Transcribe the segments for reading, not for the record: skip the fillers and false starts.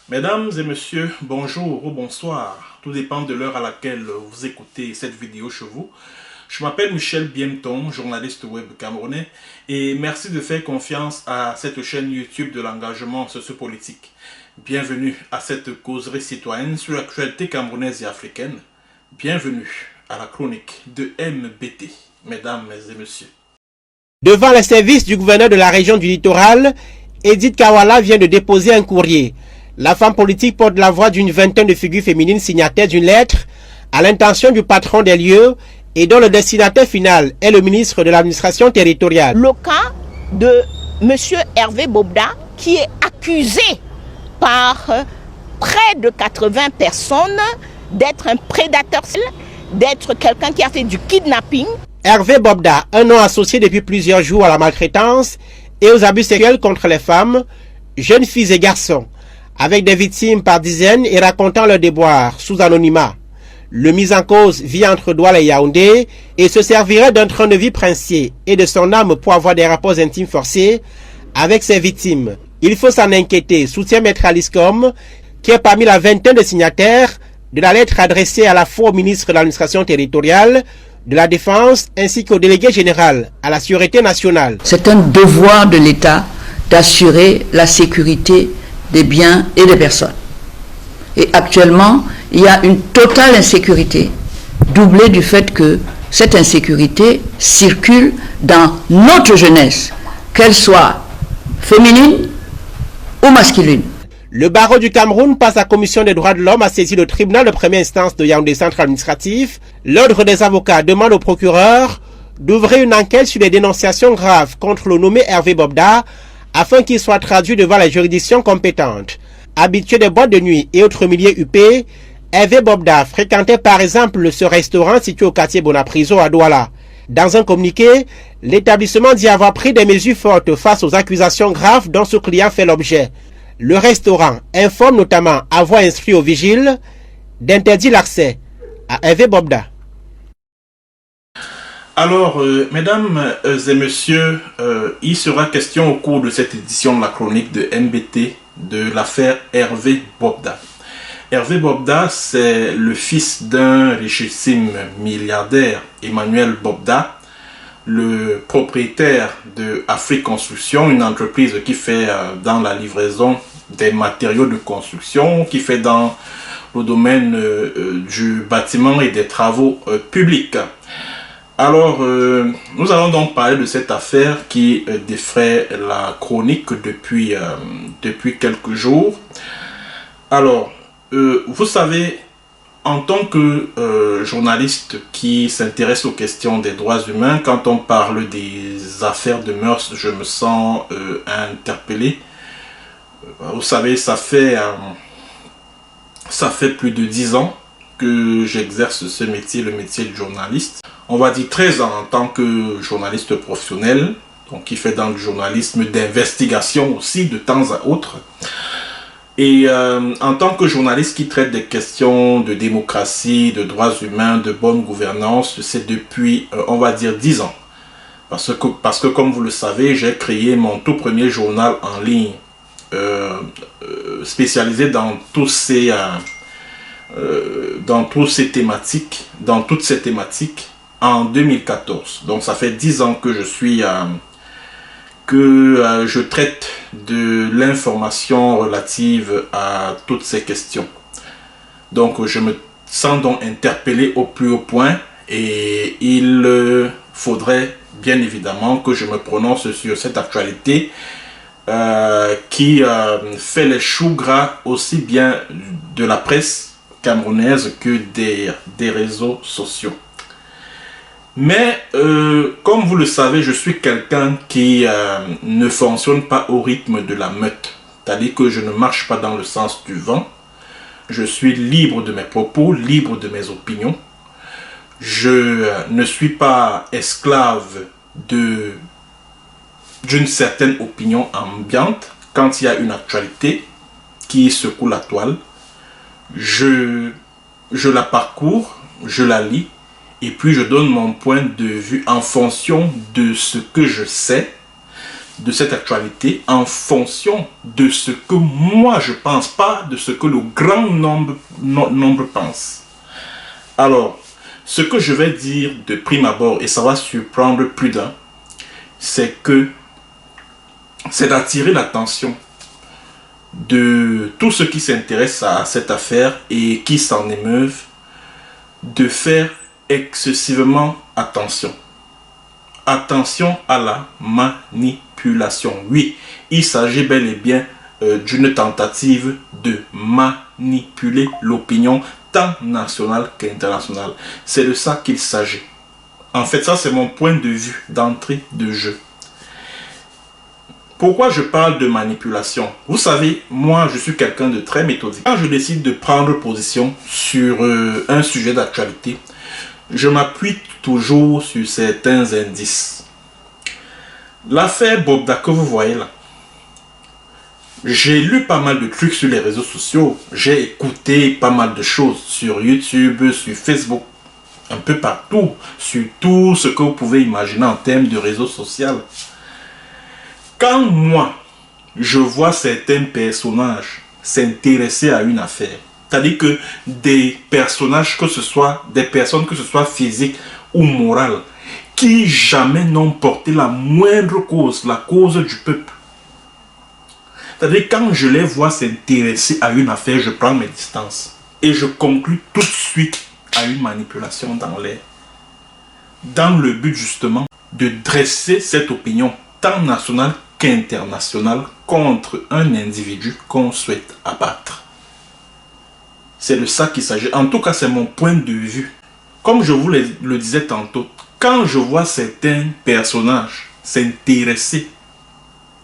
Mesdames et messieurs, bonjour ou bonsoir, tout dépend de l'heure à laquelle vous écoutez cette vidéo chez vous. Je m'appelle Michel Biemton, journaliste web camerounais, et merci de faire confiance à cette chaîne YouTube de l'engagement sociopolitique. Bienvenue à cette causerie citoyenne sur l'actualité camerounaise et africaine. Bienvenue à la chronique de MBT, mesdames et messieurs. Devant les services du gouverneur de la région du littoral, Edith Kawala vient de déposer un courrier. La femme politique porte la voix d'une vingtaine de figures féminines signataires d'une lettre à l'intention du patron des lieux et dont le destinataire final est le ministre de l'administration territoriale. Le cas de M. Hervé Bobda qui est accusé par près de 80 personnes d'être un prédateur, d'être quelqu'un qui a fait du kidnapping. Hervé Bobda, un nom associé depuis plusieurs jours à la maltraitance et aux abus sexuels contre les femmes, jeunes filles et garçons, avec des victimes par dizaines et racontant leurs déboires sous anonymat. Le mis en cause vit entre Douala et Yaoundé et se servirait d'un train de vie princier et de son âme pour avoir des rapports intimes forcés avec ses victimes. Il faut s'en inquiéter, soutient Maître Aliscom, qui est parmi la vingtaine de signataires de la lettre adressée à la fois au ministre de l'administration territoriale, de la Défense ainsi qu'au délégué général à la Sûreté nationale. C'est un devoir de l'État d'assurer la sécurité des biens et des personnes. Et actuellement, il y a une totale insécurité, doublée du fait que cette insécurité circule dans notre jeunesse, qu'elle soit féminine ou masculine. Le barreau du Cameroun passe à la Commission des droits de l'homme a saisi le tribunal de première instance de Yaoundé Centre Administratif. L'ordre des avocats demande au procureur d'ouvrir une enquête sur les dénonciations graves contre le nommé Hervé Bobda afin qu'il soit traduit devant les juridictions compétentes. Habitué des boîtes de nuit et autres milieux huppés, Hervé Bobda fréquentait par exemple ce restaurant situé au quartier Bonapriso à Douala. Dans un communiqué, l'établissement dit avoir pris des mesures fortes face aux accusations graves dont ce client fait l'objet. Le restaurant informe notamment avoir instruit aux vigiles d'interdire l'accès à Hervé Bobda. Alors, mesdames et messieurs, il sera question au cours de cette édition de la chronique de MBT de l'affaire Hervé Bobda. Hervé Bobda, c'est le fils d'un richissime milliardaire, Emmanuel Bobda, le propriétaire de Afrique Construction, une entreprise qui fait dans la livraison des matériaux de construction, qui fait dans le domaine du bâtiment et des travaux publics. Alors, nous allons donc parler de cette affaire qui défraie la chronique depuis quelques jours. Alors, vous savez, en tant que journaliste qui s'intéresse aux questions des droits humains, quand on parle des affaires de mœurs, je me sens interpellé. Vous savez, ça fait plus de 10 ans que j'exerce ce métier, le métier de journaliste. On va dire 13 ans en tant que journaliste professionnel, donc qui fait dans le journalisme d'investigation aussi de temps à autre. Et en tant que journaliste qui traite des questions de démocratie, de droits humains, de bonne gouvernance, c'est depuis, on va dire, 10 ans. Parce que comme vous le savez, j'ai créé mon tout premier journal en ligne spécialisé dans toutes ces thématiques en 2014. Donc ça fait 10 ans que je traite de l'information relative à toutes ces questions. Donc je me sens donc interpellé au plus haut point et il faudrait bien évidemment que je me prononce sur cette actualité qui fait les choux gras aussi bien de la presse camerounaise que des réseaux sociaux. Mais comme vous le savez, je suis quelqu'un qui ne fonctionne pas au rythme de la meute. C'est-à-dire que je ne marche pas dans le sens du vent. Je suis libre de mes propos, libre de mes opinions. Je ne suis pas esclave d'une certaine opinion ambiante. Quand il y a une actualité qui secoue la toile, je la parcours, je la lis Et puis je donne mon point de vue en fonction de ce que je sais de cette actualité, en fonction de ce que moi je pense, pas de ce que le grand nombre pense. Alors, ce que je vais dire de prime abord, et ça va surprendre plus d'un, c'est d'attirer l'attention de tous ceux qui s'intéressent à cette affaire et qui s'en émeuvent, de faire excessivement attention. Attention à la manipulation. Oui, il s'agit bel et bien d'une tentative de manipuler l'opinion tant nationale qu'internationale. C'est de ça qu'il s'agit. En fait, ça c'est mon point de vue d'entrée de jeu. Pourquoi je parle de manipulation? Vous savez, moi je suis quelqu'un de très méthodique. Quand je décide de prendre position sur un sujet d'actualité, je m'appuie toujours sur certains indices. L'affaire Bobda que vous voyez là, j'ai lu pas mal de trucs sur les réseaux sociaux, j'ai écouté pas mal de choses sur YouTube, sur Facebook, un peu partout, sur tout ce que vous pouvez imaginer en termes de réseaux sociaux. Quand moi, je vois certains personnages s'intéresser à une affaire, c'est-à-dire que des personnages, que ce soit des personnes, que ce soit physiques ou morales, qui jamais n'ont porté la moindre cause, la cause du peuple. C'est-à-dire quand je les vois s'intéresser à une affaire, je prends mes distances. Et je conclus tout de suite à une manipulation dans l'air. Dans le but justement de dresser cette opinion tant nationale qu'internationale contre un individu qu'on souhaite abattre. C'est de ça qu'il s'agit. En tout cas, c'est mon point de vue. Comme je vous le disais tantôt, quand je vois certains personnages s'intéresser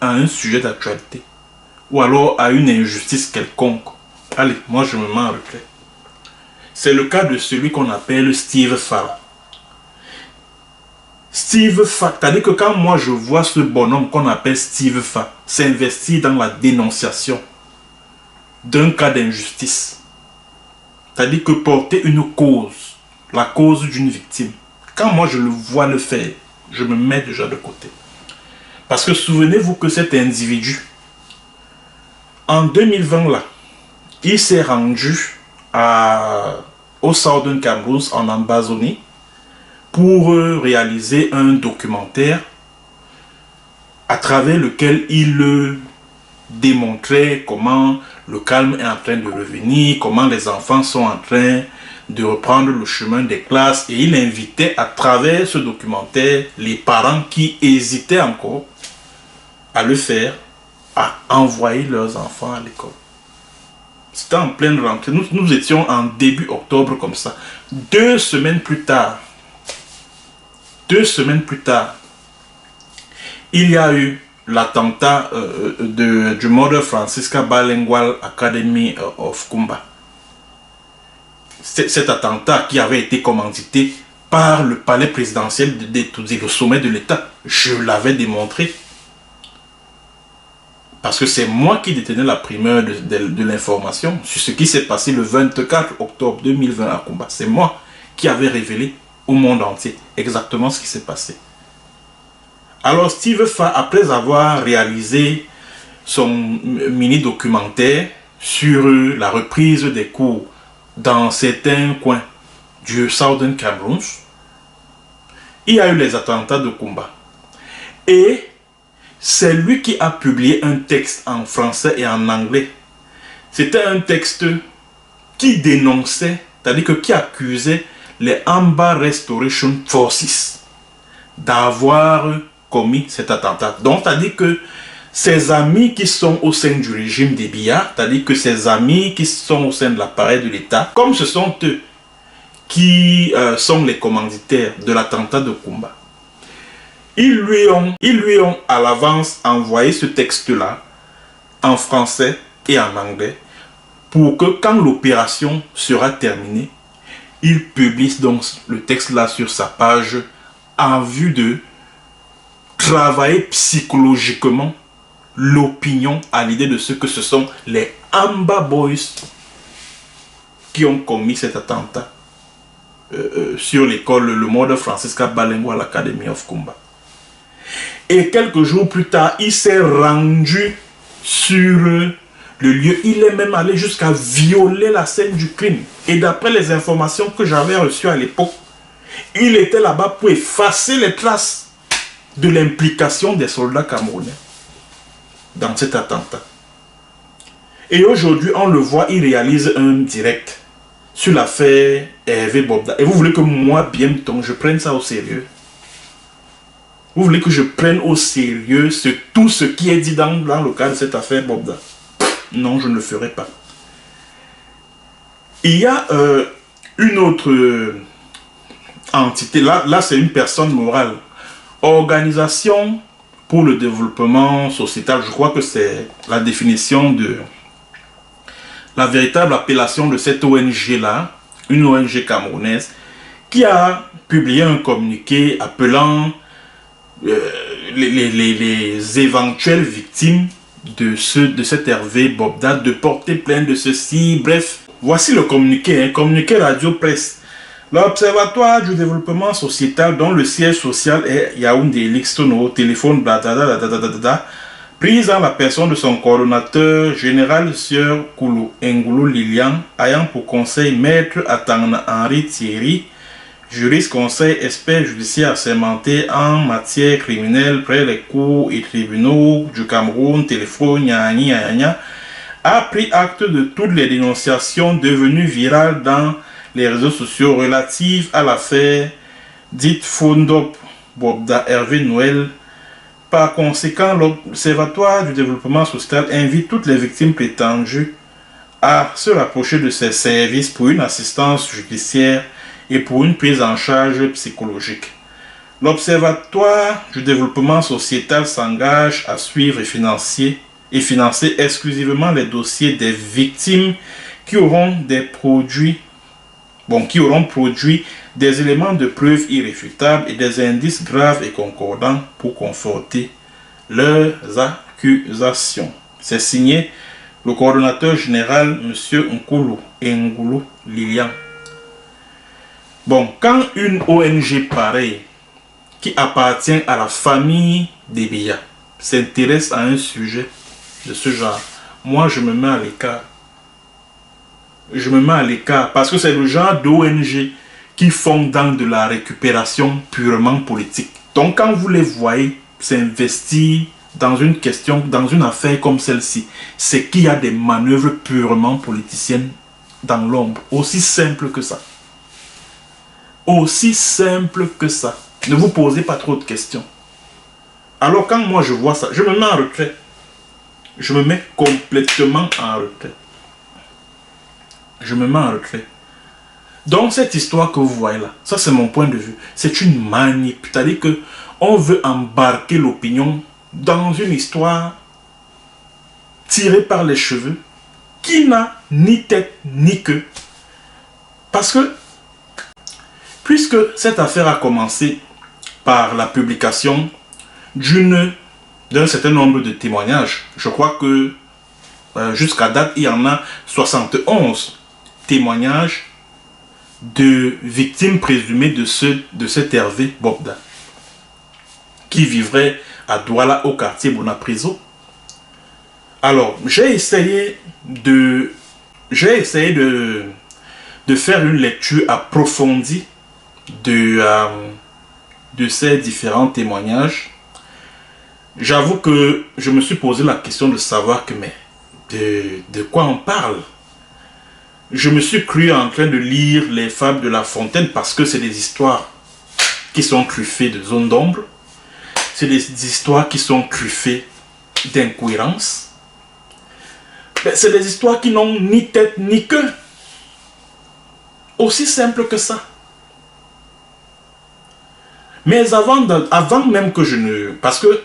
à un sujet d'actualité, ou alors à une injustice quelconque, allez, moi je me mets en retrait. C'est le cas de celui qu'on appelle Steve Farr. Steve Farr, c'est-à-dire que quand moi je vois ce bonhomme qu'on appelle Steve Farr s'investir dans la dénonciation d'un cas d'injustice, c'est-à-dire que porter une cause, la cause d'une victime, quand moi je le vois le faire, je me mets déjà de côté. Parce que souvenez-vous que cet individu, en 2020 là, il s'est rendu au Southern Cameroun en Amazonie pour réaliser un documentaire à travers lequel il démontrait comment le calme est en train de revenir, comment les enfants sont en train de reprendre le chemin des classes, et il invitait à travers ce documentaire les parents qui hésitaient encore à le faire, à envoyer leurs enfants à l'école. C'était en pleine rentrée. Nous étions en début octobre comme ça. 2 semaines plus tard, il y a eu l'attentat du Mother Francisca Bilingual Academy of Kumba. Cet attentat qui avait été commandité par le palais présidentiel le sommet de l'État. Je l'avais démontré. Parce que c'est moi qui détenais la primeur de l'information sur ce qui s'est passé le 24 octobre 2020 à Kumba. C'est moi qui avais révélé au monde entier exactement ce qui s'est passé. Alors Steve Farr, après avoir réalisé son mini-documentaire sur la reprise des cours dans certains coins du Southern Cameroun, il y a eu les attentats de Kumba. Et c'est lui qui a publié un texte en français et en anglais. C'était un texte qui dénonçait, c'est-à-dire que qui accusait les Amba Restoration Forces d'avoir commis cet attentat. Donc, c'est-à-dire que ses amis qui sont au sein du régime des Biya, c'est-à-dire que ses amis qui sont au sein de l'appareil de l'État, comme ce sont eux qui sont les commanditaires de l'attentat de Kumba, ils lui ont à l'avance envoyé ce texte-là en français et en anglais pour que quand l'opération sera terminée, il publie donc le texte-là sur sa page en vue de travailler psychologiquement l'opinion à l'idée de ce que ce sont les Amba Boys qui ont commis cet attentat. sur l'école Le Mode Francisca Bilingual Academy of Kumba. Et quelques jours plus tard, il s'est rendu sur le lieu. Il est même allé jusqu'à violer la scène du crime. Et d'après les informations que j'avais reçues à l'époque, il était là-bas pour effacer les traces de l'implication des soldats camerounais dans cet attentat. Et aujourd'hui, on le voit, il réalise un direct sur l'affaire Hervé Bobda. Et vous voulez que moi, Biemton, je prenne ça au sérieux? Vous voulez que je prenne au sérieux tout ce qui est dit dans le cadre de cette affaire Bobda? Non, je ne le ferai pas. Il y a une autre entité, là c'est une personne morale. Organisation pour le développement sociétal, je crois que c'est la définition de la véritable appellation de cette ONG-là, une ONG camerounaise, qui a publié un communiqué appelant les éventuelles victimes de cet Hervé Bobda de porter plainte de ceci. Bref, voici le communiqué, un communiqué radio-presse. L'Observatoire du développement sociétal, dont le siège social est Yaoundé, Lixtono, téléphone, blablabla, prise en la personne de son coordonnateur général, Sieur Koulou Ngoulou Lilian, ayant pour conseil Maître Atangna Henri Thierry, juriste conseil expert judiciaire assermenté en matière criminelle près les cours et tribunaux du Cameroun, téléphone, gna, a pris acte de toutes les dénonciations devenues virales dans les réseaux sociaux relatives à l'affaire dite Fondop Bobda Hervé Noël. Par conséquent, l'Observatoire du développement social invite toutes les victimes prétendues à se rapprocher de ses services pour une assistance judiciaire et pour une prise en charge psychologique. L'Observatoire du développement sociétal s'engage à suivre et financer exclusivement les dossiers des victimes qui auront produit des éléments de preuve irréfutables et des indices graves et concordants pour conforter leurs accusations. C'est signé le coordonnateur général, M. Ngoulou Lilian. Bon, quand une ONG pareille, qui appartient à la famille d'Ebiya, s'intéresse à un sujet de ce genre, moi je me mets à l'écart. Je me mets à l'écart parce que c'est le genre d'ONG qui font dans de la récupération purement politique. Donc quand vous les voyez s'investir dans une question, dans une affaire comme celle-ci, c'est qu'il y a des manœuvres purement politiciennes dans l'ombre. Aussi simple que ça. Aussi simple que ça. Ne vous posez pas trop de questions. Alors quand moi je vois ça, je me mets en retrait. Je me mets complètement en retrait. Je me mets en retrait. Donc cette histoire que vous voyez là, ça c'est mon point de vue, c'est une manip. C'est-à-dire qu'on veut embarquer l'opinion dans une histoire tirée par les cheveux qui n'a ni tête ni queue. Parce que, puisque cette affaire a commencé par la publication d'un certain nombre de témoignages, je crois que jusqu'à date, il y en a 71 témoignages de victimes présumées de cet Hervé Bobda qui vivrait à Douala au quartier Bonapriso. Alors, j'ai essayé de faire une lecture approfondie de ces différents témoignages. J'avoue que je me suis posé la question de savoir que de quoi on parle. Je me suis cru en train de lire les fables de La Fontaine parce que c'est des histoires qui sont truffées de zones d'ombre. C'est des histoires qui sont truffées d'incohérences. C'est des histoires qui n'ont ni tête ni queue. Aussi simple que ça. Mais avant même que je ne... Parce que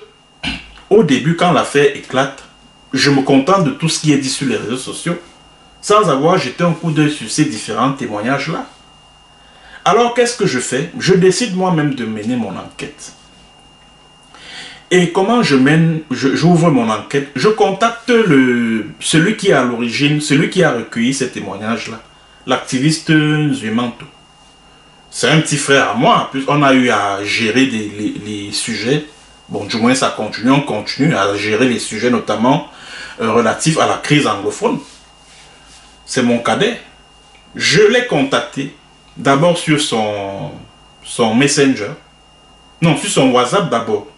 au début, quand l'affaire éclate, je me contente de tout ce qui est dit sur les réseaux sociaux, sans avoir jeté un coup d'œil sur ces différents témoignages-là. Alors, qu'est-ce que je fais? Je décide moi-même de mener mon enquête. Et comment j'ouvre mon enquête? Je contacte celui qui est à l'origine, celui qui a recueilli ces témoignages-là, l'activiste Zuemanto. C'est un petit frère à moi. En plus, on a eu à gérer les sujets. Bon, du moins, ça continue. On continue à gérer les sujets, notamment relatifs à la crise anglophone. C'est mon cadet. Je l'ai contacté d'abord sur son Messenger. Non, sur son WhatsApp d'abord.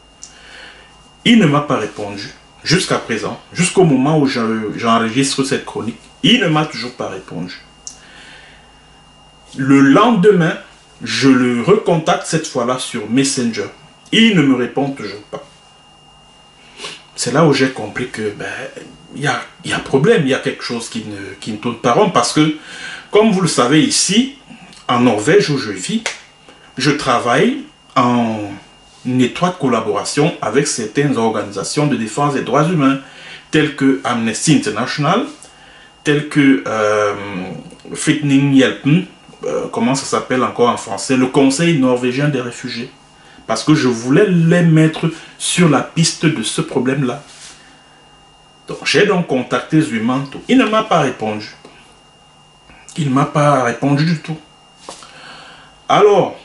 Il ne m'a pas répondu jusqu'à présent, jusqu'au moment où j'enregistre cette chronique. Il ne m'a toujours pas répondu. Le lendemain, je le recontacte cette fois-là sur Messenger. Il ne me répond toujours pas. C'est là où j'ai compris que il y a problème, il y a quelque chose qui ne tourne pas rond parce que, comme vous le savez ici, en Norvège où je vis, je travaille en étroite collaboration avec certaines organisations de défense des droits humains, telles que Amnesty International, telles que Flyktninghjelpen, comment ça s'appelle encore en français, le Conseil norvégien des réfugiés. Parce que je voulais les mettre sur la piste de ce problème-là. Donc j'ai donc contacté Zuimanto. Il ne m'a pas répondu. Il ne m'a pas répondu du tout. Alors,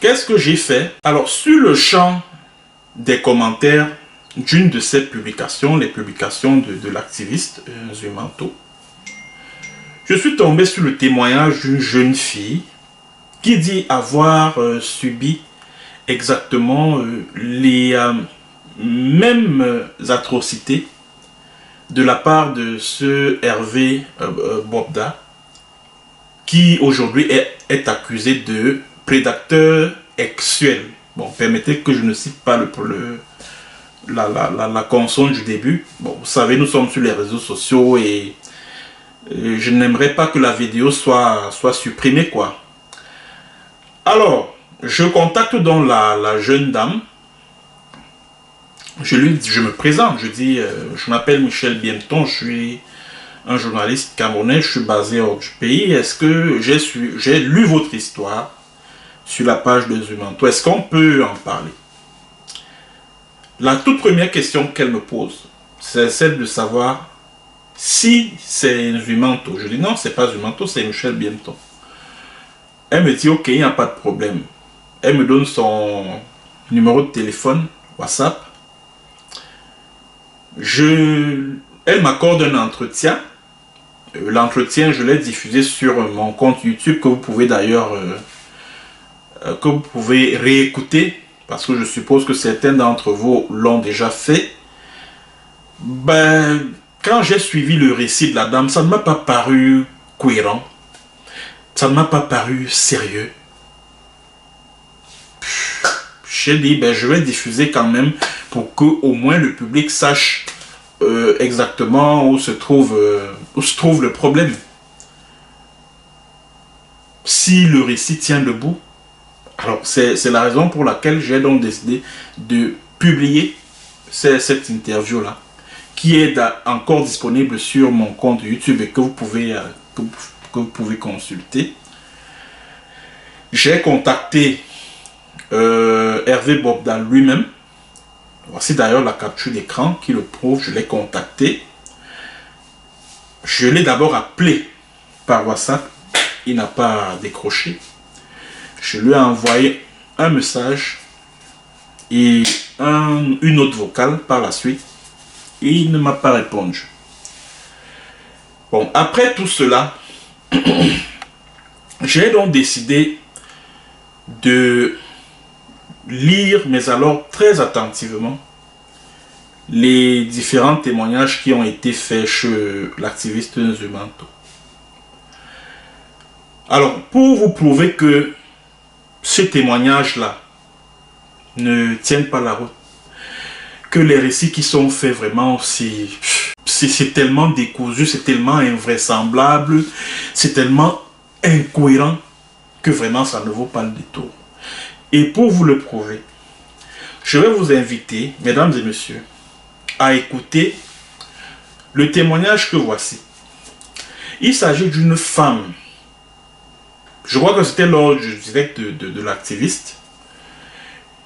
qu'est-ce que j'ai fait? Alors, sur le champ des commentaires d'une de ces publications, les publications de l'activiste Zuimanto, je suis tombé sur le témoignage d'une jeune fille qui dit avoir subi exactement les mêmes atrocités de la part de ce Hervé Bobda, qui aujourd'hui est accusé de prédateur sexuel. Bon, permettez que je ne cite pas la consonne du début. Bon, vous savez, nous sommes sur les réseaux sociaux et je n'aimerais pas que la vidéo soit supprimée, quoi. Alors, je contacte donc la jeune dame. Je me présente, je dis, je m'appelle Michel Bienton, je suis un journaliste camerounais, je suis basé hors du pays. Est-ce que j'ai lu votre histoire sur la page de Zuimanto? Est-ce qu'on peut en parler? La toute première question qu'elle me pose, c'est celle de savoir si c'est Zuimanto. Je dis non, c'est pas Zuimanto, c'est Michel Bienton. Elle me dit ok, il n'y a pas de problème. Elle me donne son numéro de téléphone, WhatsApp. Elle m'accorde un entretien. L'entretien, je l'ai diffusé sur mon compte YouTube que vous pouvez d'ailleurs réécouter parce que je suppose que certains d'entre vous l'ont déjà fait. Quand j'ai suivi le récit de la dame, ça ne m'a pas paru cohérent. Ça ne m'a pas paru sérieux. J'ai dit, je vais diffuser quand même pour que au moins le public sache exactement où se trouve le problème. Si le récit tient debout, alors c'est la raison pour laquelle j'ai donc décidé de publier cette interview-là, qui est encore disponible sur mon compte YouTube et que vous pouvez consulter. J'ai contacté Hervé Bobda lui-même. Voici d'ailleurs la capture d'écran qui le prouve. Je l'ai contacté. Je l'ai d'abord appelé par WhatsApp. Il n'a pas décroché. Je lui ai envoyé un message et une autre vocale par la suite. Et il ne m'a pas répondu. Bon, après tout cela, j'ai donc décidé de lire, mais alors très attentivement, les différents témoignages qui ont été faits chez l'activiste Zuimanto. Alors, pour vous prouver que ces témoignages-là ne tiennent pas la route, que les récits qui sont faits vraiment, c'est tellement décousu, c'est tellement invraisemblable, c'est tellement incohérent que vraiment ça ne vaut pas le détour. Et pour vous le prouver, je vais vous inviter, mesdames et messieurs, à écouter le témoignage que voici. Il s'agit d'une femme. Je crois que c'était lors du direct de l'activiste.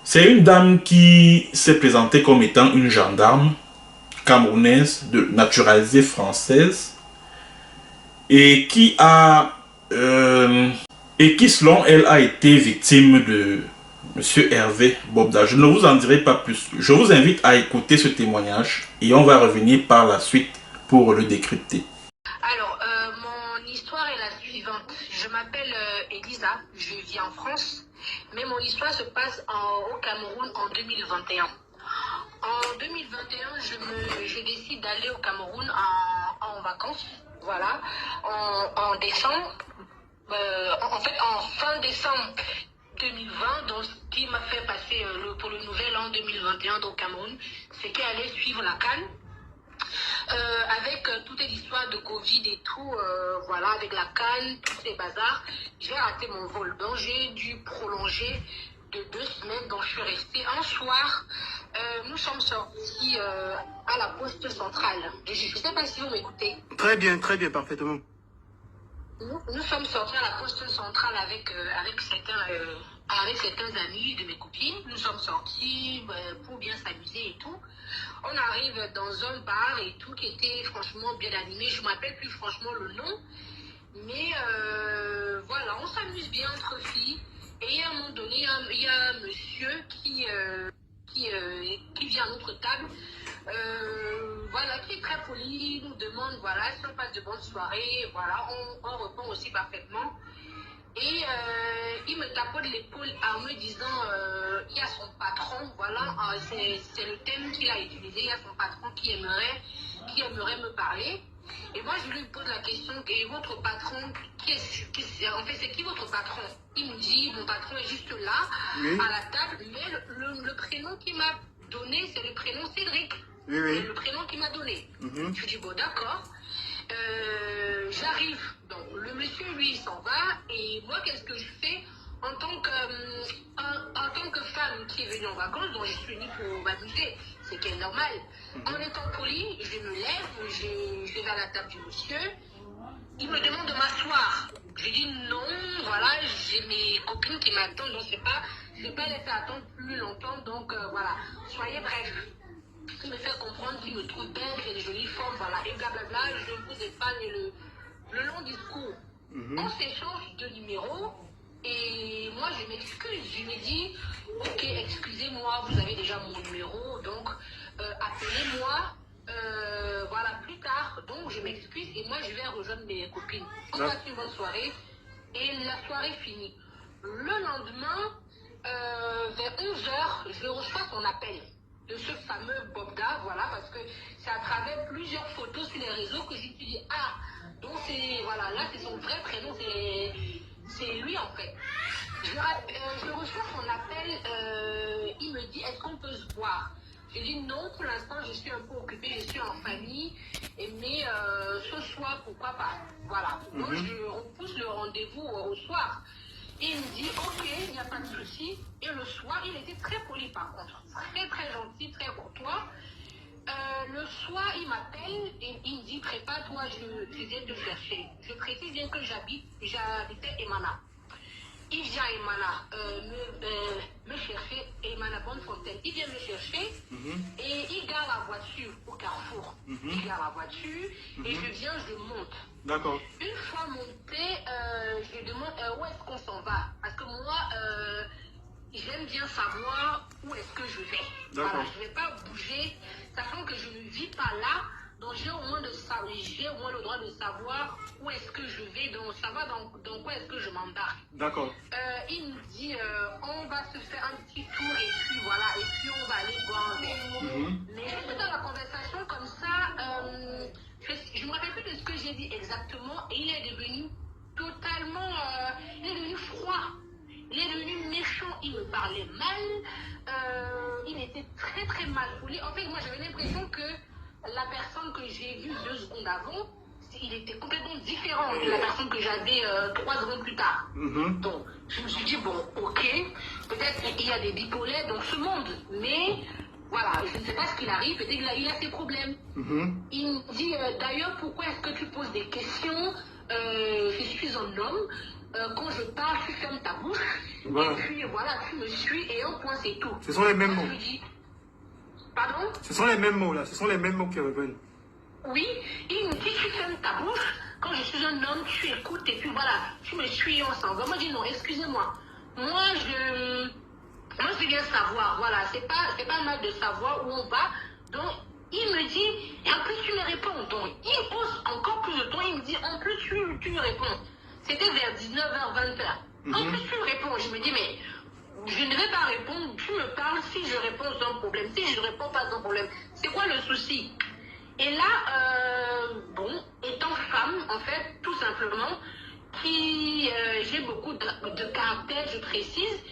C'est une dame qui s'est présentée comme étant une gendarme camerounaise, naturalisée française, et qui a et qui, selon elle, a été victime de Monsieur Hervé Bobda. Je ne vous en dirai pas plus. Je vous invite à écouter ce témoignage et on va revenir par la suite pour le décrypter. Alors, mon histoire est la suivante. Je m'appelle Elisa, je vis en France, mais mon histoire se passe au Cameroun en 2021. En 2021, je décide d'aller au Cameroun en vacances, voilà, en décembre, en fin décembre 2020, donc ce qui m'a fait passer pour le nouvel an 2021 au Cameroun, c'est qu'elle allait suivre la CAN. Avec toutes les histoires de Covid et tout, voilà, avec la CAN, tous ces bazars, j'ai raté mon vol. Donc j'ai dû prolonger de 2 semaines, donc je suis restée un soir. Nous sommes sortis à la poste centrale. Je ne sais pas si vous m'écoutez. Très bien, parfaitement. Nous sommes sortis à la poste centrale avec certains amis de mes copines. Nous sommes sortis pour bien s'amuser et tout. On arrive dans un bar et tout qui était franchement bien animé. Je ne m'appelle plus franchement le nom. Mais voilà, on s'amuse bien entre filles. Et à un moment donné, il y a un monsieur qui vient à notre table. Voilà, qui est très poli, nous demande, voilà, si on passe de bonnes soirées, voilà, on répond aussi parfaitement. Et il me tapote l'épaule en me disant, il y a son patron, voilà, c'est le thème qu'il a utilisé, il y a son patron qui aimerait me parler. Et moi, je lui pose la question, et votre patron, en fait, c'est qui votre patron? Il me dit, mon patron est juste là, oui, à la table, mais le prénom qu'il m'a donné, c'est le prénom Cédric. Oui, oui. C'est le prénom qu'il m'a donné. Je dis, bon, d'accord. J'arrive, donc le monsieur, lui, il s'en va, et moi, qu'est-ce que je fais en tant que femme qui est venue en vacances, dont je suis venue pour m'amuser, c'est qui est normal. En étant poli, je me lève, je vais à la table du monsieur, il me demande de m'asseoir. Je dis non, voilà, j'ai mes copines qui m'attendent, donc je ne vais pas laisser attendre plus longtemps, donc voilà, soyez bref. Il me fait comprendre qu'il me trouve belle, j'ai des jolies formes, voilà, et blablabla, je vous épargne le long discours. On s'échange de numéros, et moi je m'excuse, je me dis, ok, excusez-moi, vous avez déjà mon numéro, donc appelez-moi, voilà, plus tard, donc je m'excuse, et moi je vais rejoindre mes copines. On passe une bonne soirée, et la soirée finit. Le lendemain, vers 11h, je reçois son appel de ce fameux Bobda, voilà, parce que c'est à travers plusieurs photos sur les réseaux que j'ai dit, ah, donc c'est, voilà, là c'est son vrai prénom, c'est lui en fait. Je reçois son appel, il me dit, est-ce qu'on peut se voir? J'ai dit non, pour l'instant je suis un peu occupée, je suis en famille, mais ce soir, pourquoi pas, voilà. Donc je repousse le rendez-vous au soir. Il me dit, ok, il n'y a pas de souci. Et le soir, il était très poli par contre. Très, très gentil, très courtois. Le soir, il m'appelle et il me dit, prépare-toi, je viens te chercher. Je précise bien que j'habitais Emana. Il vient à Emana me chercher, Emana Bonnefontaine. Il vient me chercher et il garde la voiture au carrefour. Il garde la voiture et je viens, je monte. D'accord. Une fois monté, je lui demande où est-ce qu'on s'en va. Parce que moi, j'aime bien savoir où est-ce que je vais. Voilà, je ne vais pas bouger, sachant que je ne vis pas là. Donc j'ai au moins le droit de savoir où est-ce que je vais, donc savoir dans quoi est-ce que je m'embarque. D'accord. Il me dit, on va se faire un petit tour et puis voilà, et puis on va aller boire un verre. Mais j'étais dans la conversation comme ça, je ne me rappelle plus de ce que j'ai dit exactement, et il est devenu totalement, il est devenu froid. Il est devenu méchant, il me parlait mal, il était très très mal poli. En fait, moi j'avais l'impression que la personne que j'ai vue 2 secondes avant, il était complètement différent de la personne que j'avais 3 secondes plus tard. Donc, je me suis dit, bon, ok, peut-être qu'il y a des bipolaires dans ce monde, mais voilà, je ne sais pas ce qu'il arrive, peut-être qu'il a ses problèmes. Il me dit, d'ailleurs, pourquoi est-ce que tu poses des questions? Je suis un homme. Quand je parle, tu fermes ta bouche. Voilà. Et puis voilà, tu me suis et un point, c'est tout. Ce sont les mêmes mots. Je dis, pardon? Ce sont les mêmes mots là, ce sont les mêmes mots qui reviennent. Oui, il me dit, tu fermes ta bouche. quand je suis un homme, tu écoutes et puis voilà, tu me suis et on s'en va. Moi, je dis non, excusez-moi. Moi, je viens savoir, voilà, c'est pas mal de savoir où on va. Donc, il me dit, et en plus tu me réponds. Donc, il pose encore plus de temps, il me dit, en plus tu me réponds. C'était vers 19h, 20h. En plus tu me réponds, je me dis, mais je ne vais pas répondre, tu me parles, si je réponds c'est un problème, si je ne réponds pas c'est un problème. C'est quoi le souci? Et là, bon, étant femme, en fait, tout simplement, j'ai beaucoup de caractère, je précise,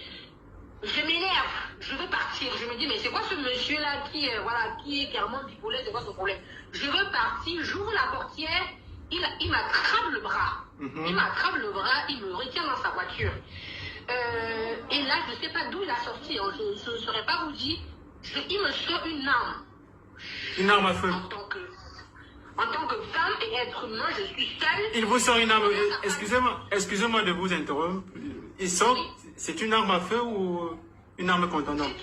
je m'énerve, je veux partir. Je me dis, mais c'est quoi ce monsieur-là qui est carrément bipolar, c'est quoi son problème? Je veux partir, j'ouvre la portière, il m'attrape le bras. Il m'attrape le bras, il me retient dans sa voiture. Et là, je ne sais pas d'où il a sorti, hein, je ne saurais pas vous dire. Il me sort une arme. Une arme à feu. En tant que femme et être humain, je suis seule. Il vous sort une arme. Excusez-moi de vous interrompre. C'est une arme à feu ou une arme contondante?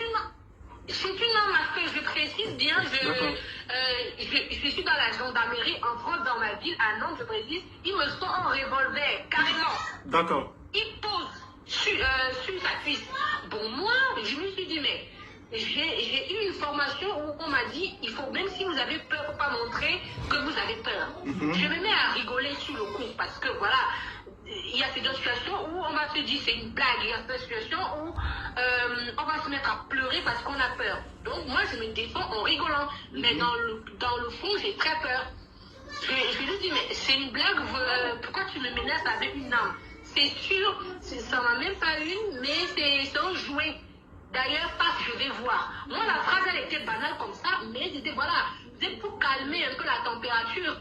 C'est une arme à feu, je précise bien. Je suis dans la gendarmerie en France, dans ma ville, à Nantes, je précise. Il me sort un revolver, carrément. D'accord. Il pose sur sa cuisse. Bon, moi, je me suis dit, mais j'ai eu une formation où on m'a dit, il faut, même si vous avez peur, il ne faut pas montrer que vous avez peur. Je me mets à rigoler sur le coup parce que voilà, il y a cette situation où on va se dire c'est une blague, il y a cette situation où on va se mettre à pleurer parce qu'on a peur. Donc moi je me défends en rigolant, mais dans le fond j'ai très peur. Je lui dis mais c'est une blague, pourquoi tu me menaces avec une arme? C'est sûr, ça n'en a même pas une, mais c'est un jouet. D'ailleurs, passe, je vais voir. Moi, la phrase, elle était banale comme ça, mais c'était, voilà, c'est pour calmer un peu la température.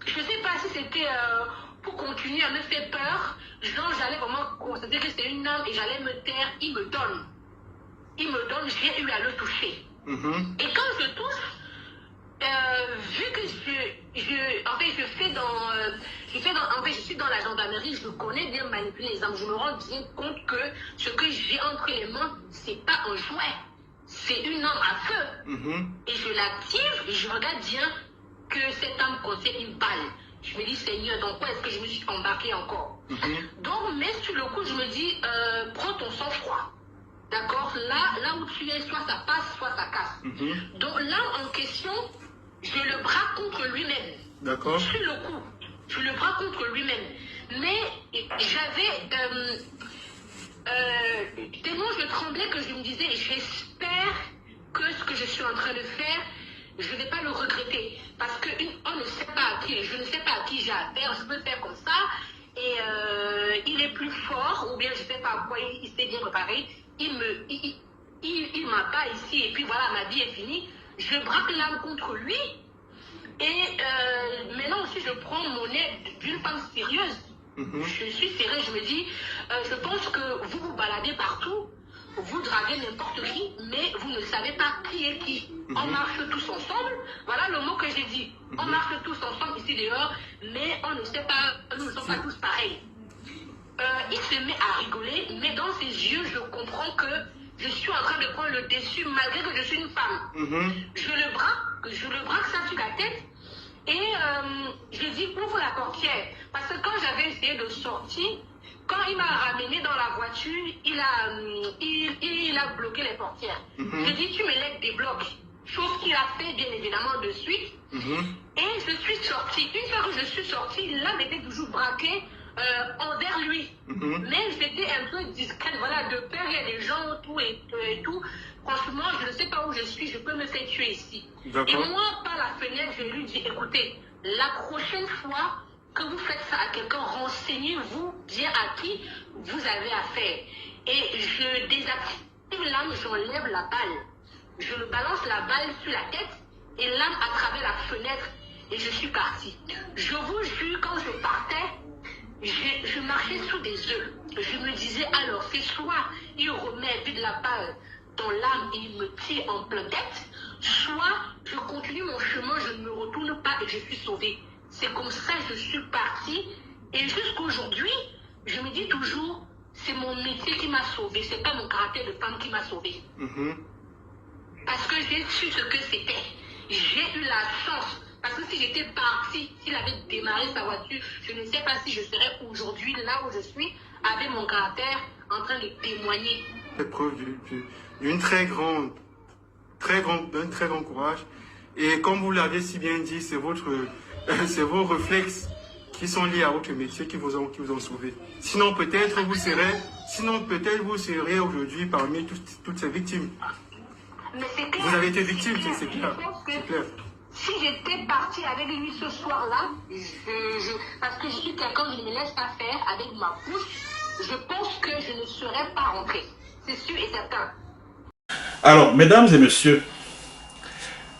Je ne sais pas si c'était pour continuer à me faire peur. Genre, j'allais vraiment constater que c'était une arme et j'allais me taire. Il me donne, j'ai eu à le toucher. Et quand je touche, vu que je suis dans la gendarmerie, je connais bien manipuler les armes, je me rends bien compte que ce que j'ai entre les mains, c'est pas un jouet, c'est une arme à feu. Et je l'active et je regarde bien que cette arme contient une balle. Je me dis, Seigneur, dans quoi est-ce que je me suis embarqué encore? Donc, mais sur le coup, je me dis, prends ton sang-froid. D'accord, là où tu es, soit ça passe, soit ça casse. Donc là, en question, je le braque contre lui-même. D'accord. Sur le coup, je le braque contre lui-même. Mais j'avais tellement je tremblais que je me disais, j'espère que ce que je suis en train de faire, je ne vais pas le regretter. Parce que on ne sait pas à qui, je ne sais pas à qui j'ai affaire, je peux faire comme ça. Et il est plus fort, ou bien je ne sais pas à quoi il s'est bien préparé. Il m'abat ici, et puis voilà, ma vie est finie. Je braque l'arme contre lui. Et maintenant aussi, je prends mon aide d'une femme sérieuse. Je suis sérieuse, je me dis, je pense que vous vous baladez partout, vous draguez n'importe qui, mais vous ne savez pas qui est qui. On marche tous ensemble, voilà le mot que j'ai dit. On marche tous ensemble ici dehors, mais on ne sait pas, nous ne sommes pas tous pareils. Il se met à rigoler, mais dans ses yeux, je comprends que je suis en train de prendre le dessus malgré que je suis une femme. Je le braque ça sur la tête et je dis ouvre la portière. Parce que quand j'avais essayé de sortir, quand il m'a ramené dans la voiture, il a bloqué les portières. Je dis tu me laisses des blocs. Chose qu'il a fait bien évidemment de suite. Et je suis sortie. Une fois que je suis sortie, l'âme était toujours braquée envers lui. Mais j'étais un peu discrète, voilà, de peur, il y a des gens autour et tout. Franchement, je ne sais pas où je suis, je peux me faire tuer ici. Et moi, par la fenêtre, je lui dis, écoutez, la prochaine fois que vous faites ça à quelqu'un, renseignez-vous bien à qui vous avez affaire. Et je désactive l'arme, j'enlève la balle. Je me balance la balle sur la tête et l'arme à travers la fenêtre et je suis partie. Je vous jure, quand je partais, je marchais sous des œufs. Je me disais alors, c'est soit il remet vite la balle dans l'arme et il me tire en pleine tête, soit je continue mon chemin, je ne me retourne pas et je suis sauvée. C'est comme ça que je suis partie et jusqu'aujourd'hui, je me dis toujours, c'est mon métier qui m'a sauvée, c'est pas mon caractère de femme qui m'a sauvée. Parce que j'ai su ce que c'était. J'ai eu la chance Parce que si j'étais partie, s'il avait démarré sa voiture, je ne sais pas si je serais aujourd'hui là où je suis, avec mon caractère, en train de témoigner. C'est preuve d'un très grand courage. Et comme vous l'avez si bien dit, c'est vos réflexes qui sont liés à votre métier qui vous ont sauvé. Sinon peut-être vous serez aujourd'hui parmi toutes ces victimes. Mais c'est clair. Vous avez été victime, c'est clair. Si j'étais partie avec lui ce soir-là, parce que je suis quelqu'un, je ne me laisse pas faire avec ma bouche, je pense que je ne serais pas rentrée. C'est sûr et certain. Alors, mesdames et messieurs,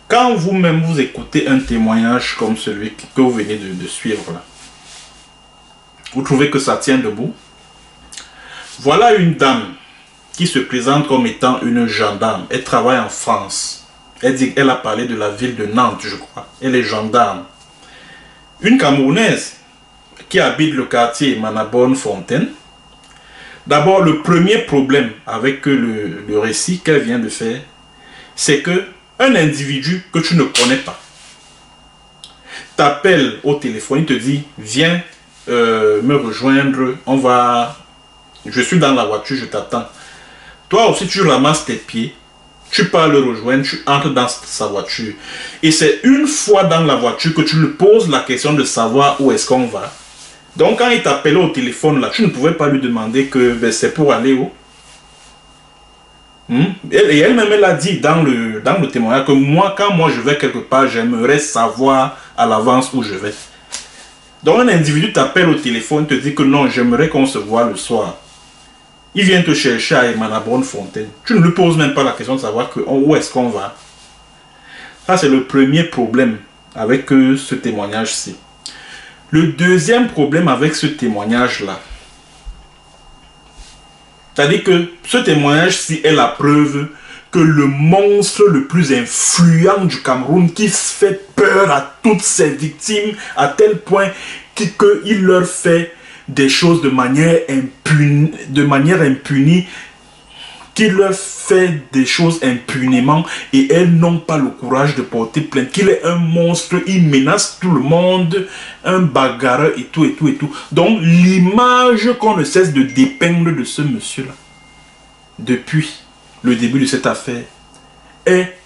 quand vous-même vous écoutez un témoignage comme celui que vous venez de suivre là, vous trouvez que ça tient debout? Voilà une dame qui se présente comme étant une gendarme. Elle travaille en France. Elle dit qu'elle a parlé de la ville de Nantes, je crois. Elle est gendarme. Une Camerounaise qui habite le quartier Manabonne-Fontaine. D'abord, le premier problème avec le récit qu'elle vient de faire, c'est que un individu que tu ne connais pas t'appelle au téléphone, il te dit viens me rejoindre, je suis dans la voiture, je t'attends. Toi aussi tu ramasses tes pieds, tu pars le rejoindre, tu entres dans sa voiture. Et c'est une fois dans la voiture que tu lui poses la question de savoir où est-ce qu'on va. Donc quand il t'appelait au téléphone là, tu ne pouvais pas lui demander que c'est pour aller où. Et elle-même elle a dit dans le témoignage que moi, quand je vais quelque part, j'aimerais savoir à l'avance où je vais. Donc un individu t'appelle au téléphone, te dit que non, j'aimerais qu'on se voit le soir. Il vient te chercher à Manabonne-Fontaine. Tu ne lui poses même pas la question de savoir où est-ce qu'on va. Ça c'est le premier problème avec ce témoignage-ci. Le deuxième problème avec ce témoignage-là, c'est-à-dire que ce témoignage-ci est la preuve que le monstre le plus influent du Cameroun, qui fait peur à toutes ses victimes, à tel point qu'il leur fait des choses de manière impunie, qu'il leur fait des choses impunément et elles n'ont pas le courage de porter plainte, qu'il est un monstre, il menace tout le monde, un bagarreur et tout et tout et tout. Donc l'image qu'on ne cesse de dépeindre de ce monsieur-là depuis le début de cette affaire est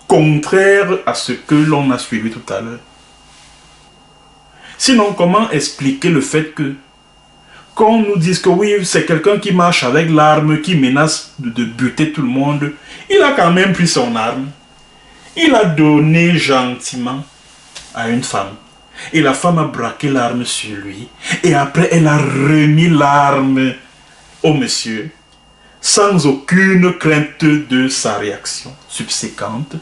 contraire à ce que l'on a suivi tout à l'heure. Sinon, comment expliquer le fait que qu'on nous dise que oui, c'est quelqu'un qui marche avec l'arme, qui menace de buter tout le monde. Il a quand même pris son arme. Il a donné gentiment à une femme. Et la femme a braqué l'arme sur lui. Et après, elle a remis l'arme au monsieur, sans aucune crainte de sa réaction subséquente.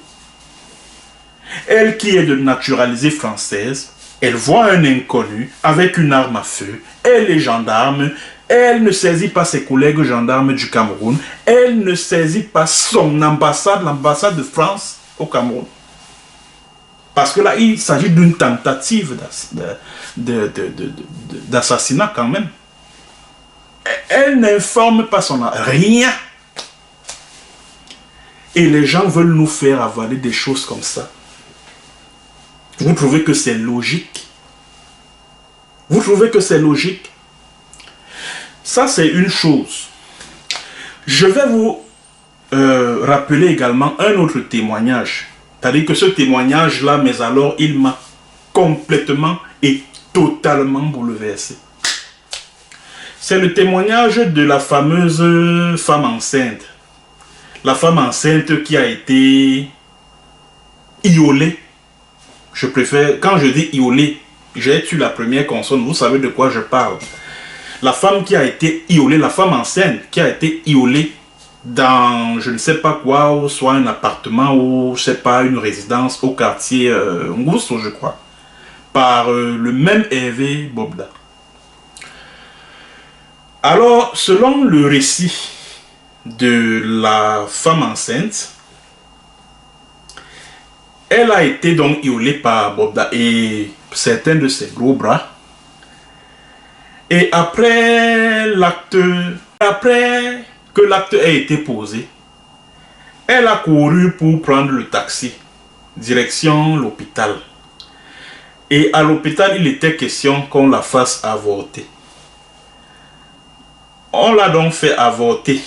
Elle qui est de naturalisée française, elle voit un inconnu avec une arme à feu. Elle est gendarme. Elle ne saisit pas ses collègues gendarmes du Cameroun. Elle ne saisit pas son ambassade, l'ambassade de France au Cameroun. Parce que là, il s'agit d'une tentative d'assassinat quand même. Elle n'informe pas son arme. Rien. Et les gens veulent nous faire avaler des choses comme ça. Vous trouvez que c'est logique? Vous trouvez que c'est logique? Ça, c'est une chose. Je vais vous rappeler également un autre témoignage. C'est-à-dire que ce témoignage-là, mais alors, il m'a complètement et totalement bouleversé. C'est le témoignage de la fameuse femme enceinte. La femme enceinte qui a été iolée. Je préfère, quand je dis iolée, j'ai tué la première consonne, vous savez de quoi je parle. La femme qui a été iolée, la femme enceinte qui a été iolée dans, je ne sais pas quoi, ou soit un appartement, ou je ne sais pas, une résidence au quartier Ngousso, je crois, par le même Hervé Bobda. Alors, selon le récit de la femme enceinte, elle a été donc iolée par Bobda et certains de ses gros bras. Et après que l'acte ait été posé, elle a couru pour prendre le taxi, direction l'hôpital. Et à l'hôpital, il était question qu'on la fasse avorter. On l'a donc fait avorter.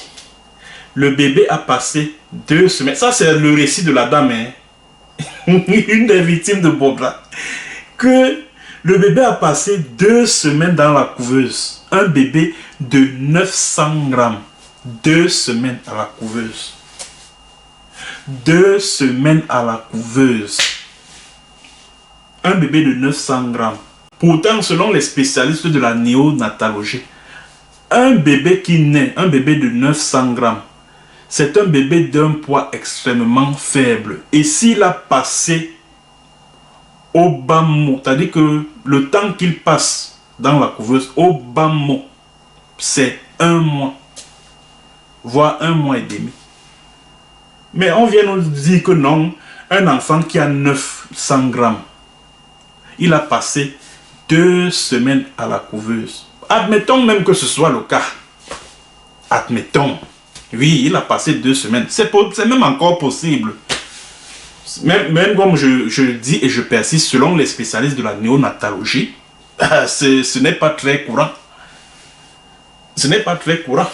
Le bébé a passé 2 semaines. Ça, c'est le récit de la dame, hein. Une des victimes de Bobda. Que le bébé a passé 2 semaines dans la couveuse. Un bébé de 900 grammes. 2 semaines à la couveuse. 2 semaines à la couveuse. Un bébé de 900 grammes. Pourtant, selon les spécialistes de la néonatologie, un bébé qui naît, un bébé de 900 grammes, c'est un bébé d'un poids extrêmement faible. Et s'il a passé au bas mot, c'est-à-dire que le temps qu'il passe dans la couveuse au bas mot, c'est 1 mois, voire 1 mois et demi. Mais on vient nous dire que non, un enfant qui a 900 grammes, il a passé 2 semaines à la couveuse. Admettons même que ce soit le cas. Admettons. Oui, il a passé 2 semaines. C'est même encore possible. Même comme je dis et je persiste, selon les spécialistes de la néonatologie, ce n'est pas très courant. Ce n'est pas très courant.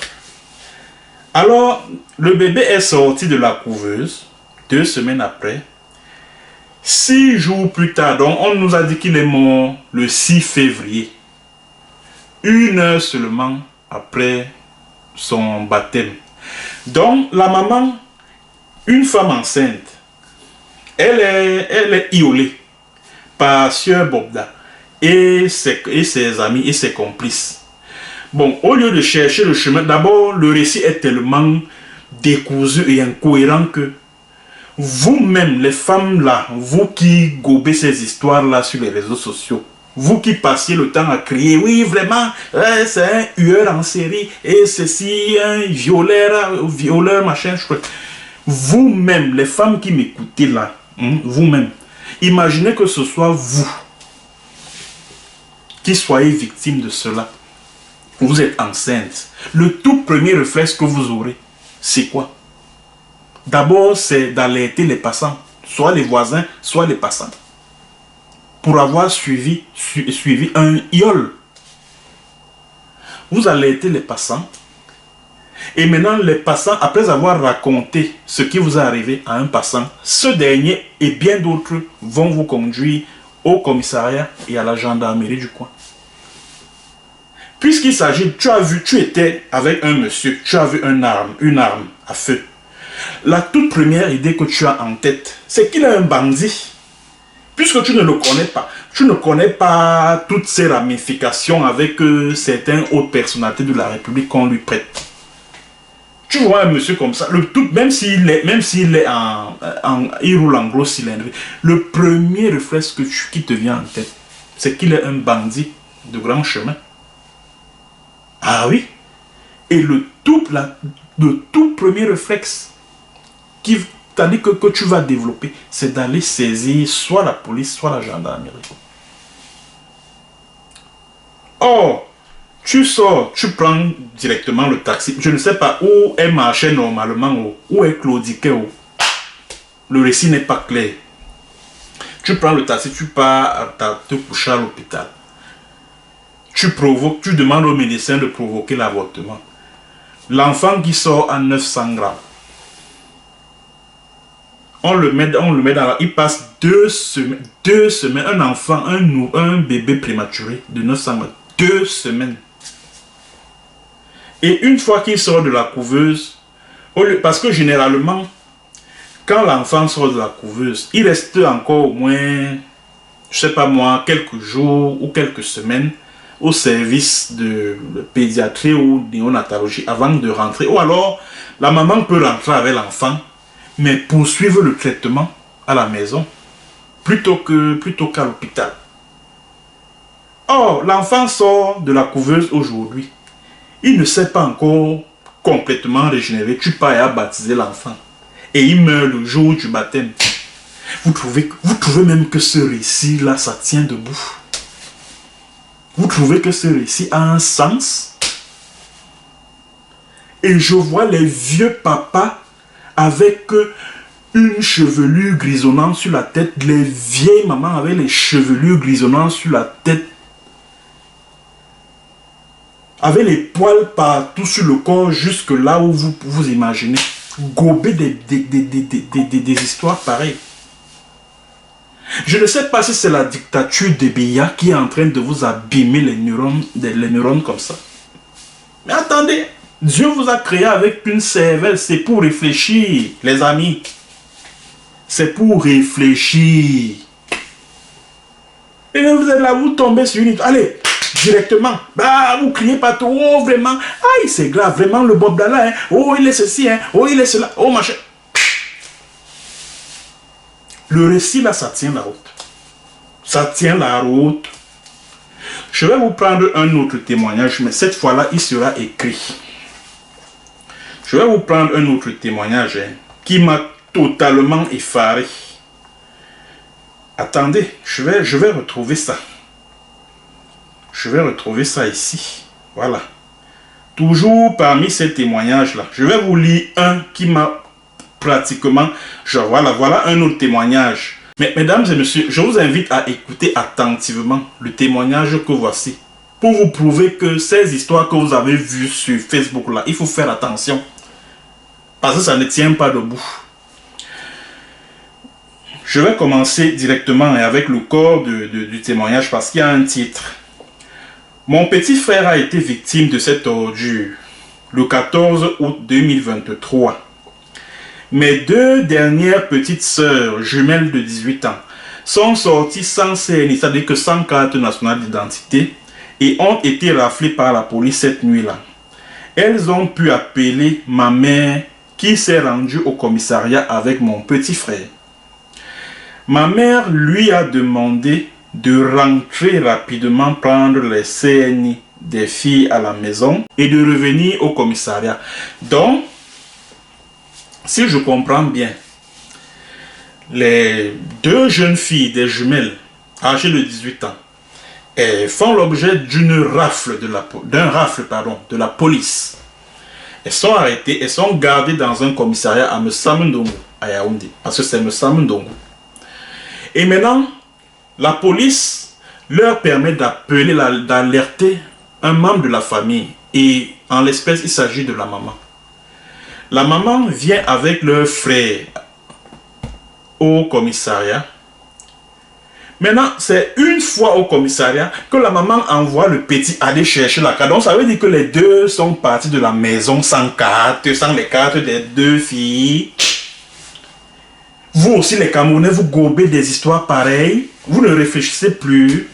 Alors, le bébé est sorti de la couveuse 2 semaines après. 6 jours plus tard, donc on nous a dit qu'il est mort le 6 février. 1 heure seulement après son baptême. Donc, la maman, une femme enceinte, elle est iolée par Sieur Bobda et ses amis et ses complices. Bon, au lieu de chercher le chemin, d'abord, le récit est tellement décousu et incohérent que vous-même, les femmes là, vous qui gobez ces histoires-là sur les réseaux sociaux, vous qui passiez le temps à crier, oui, vraiment, c'est un hueur en série, et ceci, un violeur, machin, vous-même, les femmes qui m'écoutez là, vous-même, imaginez que ce soit vous qui soyez victime de cela. Vous êtes enceinte. Le tout premier réflexe que vous aurez, c'est quoi? D'abord, c'est d'alerter les passants, soit les voisins, soit les passants, pour avoir suivi un iol. Vous alertez les passants, et maintenant les passants, après avoir raconté ce qui vous est arrivé à un passant, ce dernier et bien d'autres vont vous conduire au commissariat et à la gendarmerie du coin. Puisqu'il s'agit, tu étais avec un monsieur, tu as vu une arme à feu. La toute première idée que tu as en tête, c'est qu'il est un bandit. Puisque tu ne le connais pas, tu ne connais pas toutes ces ramifications avec certaines hautes personnalités de la République qu'on lui prête. Tu vois un monsieur comme ça, même s'il il roule en gros cylindre, le premier réflexe qui te vient en tête, c'est qu'il est un bandit de grand chemin. Ah oui. Et le tout premier réflexe que tu vas développer, c'est d'aller saisir soit la police, soit la gendarmerie. Or, tu sors, tu prends directement le taxi. Je ne sais pas où est marché normalement, où est claudiqué. Le récit n'est pas clair. Tu prends le taxi, tu pars te coucher à l'hôpital. Tu demandes au médecin de provoquer l'avortement. L'enfant qui sort à 900 grammes. On le met dans la... Il passe 2 semaines. 2 semaines. Un enfant, un bébé prématuré de 900 grammes. 2 semaines. Et une fois qu'il sort de la couveuse, parce que généralement, quand l'enfant sort de la couveuse, il reste encore au moins, je sais pas moi, quelques jours ou quelques semaines au service de pédiatrie ou néonatologie avant de rentrer. Ou alors, la maman peut rentrer avec l'enfant, mais poursuivre le traitement à la maison plutôt qu'à l'hôpital. Or, l'enfant sort de la couveuse aujourd'hui. Il ne s'est pas encore complètement régénéré. Tu pars à baptiser l'enfant. Et il meurt le jour du baptême. Vous trouvez même que ce récit-là, ça tient debout? Vous trouvez que ce récit a un sens? Et je vois les vieux papas avec une chevelure grisonnante sur la tête. Les vieilles mamans avaient les chevelures grisonnantes sur la tête. Avec les poils partout sur le corps, jusque là où vous imaginez. Gober des histoires pareilles. Je ne sais pas si c'est la dictature de Biya qui est en train de vous abîmer les neurones comme ça. Mais attendez, Dieu vous a créé avec une cervelle, c'est pour réfléchir, les amis. C'est pour réfléchir. Et vous êtes là, vous tombez sur une... Allez, directement. Bah, vous criez pas trop, oh, vraiment. Aïe, c'est grave, vraiment, le Bob Dalla, hein. Oh, il est ceci, hein. Oh, il est cela. Oh, machin. Le récit, là, ça tient la route. Ça tient la route. Je vais vous prendre un autre témoignage, mais cette fois-là, il sera écrit. Je vais vous prendre un autre témoignage hein, qui m'a totalement effaré. Attendez, je vais retrouver ça. Je vais retrouver ça ici. Voilà. Toujours parmi ces témoignages-là. Je vais vous lire un qui m'a pratiquement... Genre, voilà un autre témoignage. Mais mesdames et messieurs, je vous invite à écouter attentivement le témoignage que voici. Pour vous prouver que ces histoires que vous avez vues sur Facebook là, il faut faire attention. Parce que ça ne tient pas debout. Je vais commencer directement avec le corps du témoignage parce qu'il y a un titre. Mon petit frère a été victime de cette ordure le 14 août 2023. Mes deux dernières petites sœurs jumelles de 18 ans sont sorties sans CNI, c'est-à-dire que sans carte nationale d'identité, et ont été raflées par la police cette nuit-là. Elles ont pu appeler ma mère qui s'est rendue au commissariat avec mon petit frère. Ma mère lui a demandé de rentrer rapidement prendre les CNI des filles à la maison et de revenir au commissariat. Donc, si je comprends bien, les deux jeunes filles, des jumelles, âgées de 18 ans, font l'objet d'un rafle de la police. Elles sont arrêtées, elles sont gardées dans un commissariat à Messamundongo, à Yaoundé, parce que c'est Messamundongo. Et maintenant, la police leur permet d'appeler, d'alerter un membre de la famille. Et en l'espèce, il s'agit de la maman. La maman vient avec leur frère au commissariat. Maintenant, c'est une fois au commissariat que la maman envoie le petit aller chercher la carte. Donc, ça veut dire que les deux sont partis de la maison sans carte, sans les cartes des deux filles. Vous aussi, les Camerounais, vous gobez des histoires pareilles. Vous ne réfléchissez plus.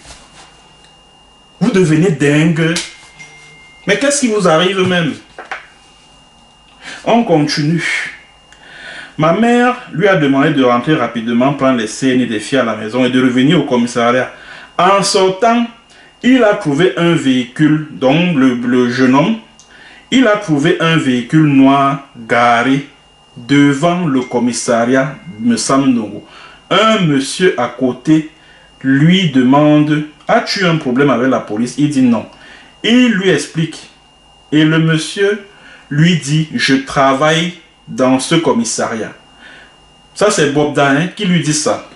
Vous devenez dingue. Mais qu'est-ce qui vous arrive même? On continue. Ma mère lui a demandé de rentrer rapidement, prendre les CNI des filles à la maison et de revenir au commissariat. En sortant, il a trouvé un véhicule, donc le jeune homme, il a trouvé un véhicule noir garé devant le commissariat Messamundongo. Un monsieur à côté lui demande « As-tu un problème avec la police ?» Il dit non. Il lui explique. Et le monsieur lui dit « Je travaille dans ce commissariat. » Ça c'est Bob Dalla qui lui dit ça.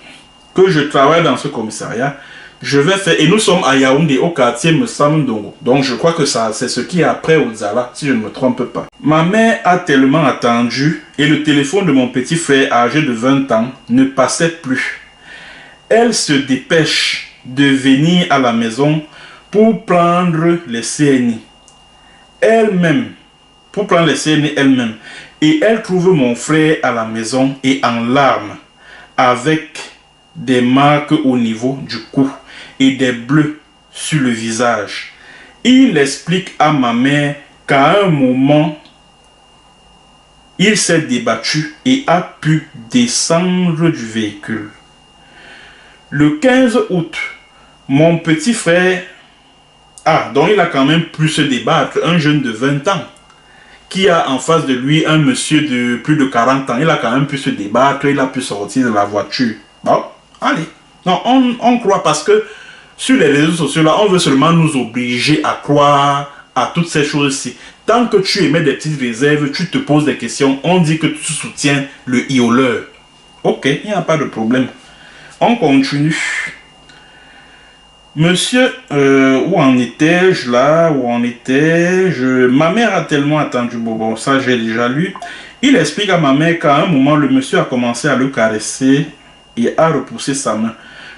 Que je travaille dans ce commissariat. Je vais faire... Et nous sommes à Yaoundé, au quartier Messamundongo. Donc je crois que ça c'est ce qui est après Ozala, si je ne me trompe pas. Ma mère a tellement attendu et le téléphone de mon petit frère âgé de 20 ans ne passait plus. Elle se dépêche de venir à la maison pour prendre les CNI. Elle-même, pour prendre les CNI elle-même. Et elle trouve mon frère à la maison et en larmes, avec des marques au niveau du cou et des bleus sur le visage. Il explique à ma mère qu'à un moment, il s'est débattu et a pu descendre du véhicule. Le 15 août, mon petit frère, donc il a quand même pu se débattre, un jeune de 20 ans, qui a en face de lui un monsieur de plus de 40 ans. Il a quand même pu se débattre, il a pu sortir de la voiture. Bon, allez. Non, on croit parce que sur les réseaux sociaux, là, on veut seulement nous obliger à croire à toutes ces choses-ci. Tant que tu émets des petites réserves, tu te poses des questions, on dit que tu soutiens le ioleur. Ok, il n'y a pas de problème. On continue. Monsieur, où en étais-je là? Où en étais-je? Ma mère a tellement attendu. Bon, ça j'ai déjà lu. Il explique à ma mère qu'à un moment, le monsieur a commencé à le caresser et a repoussé sa main.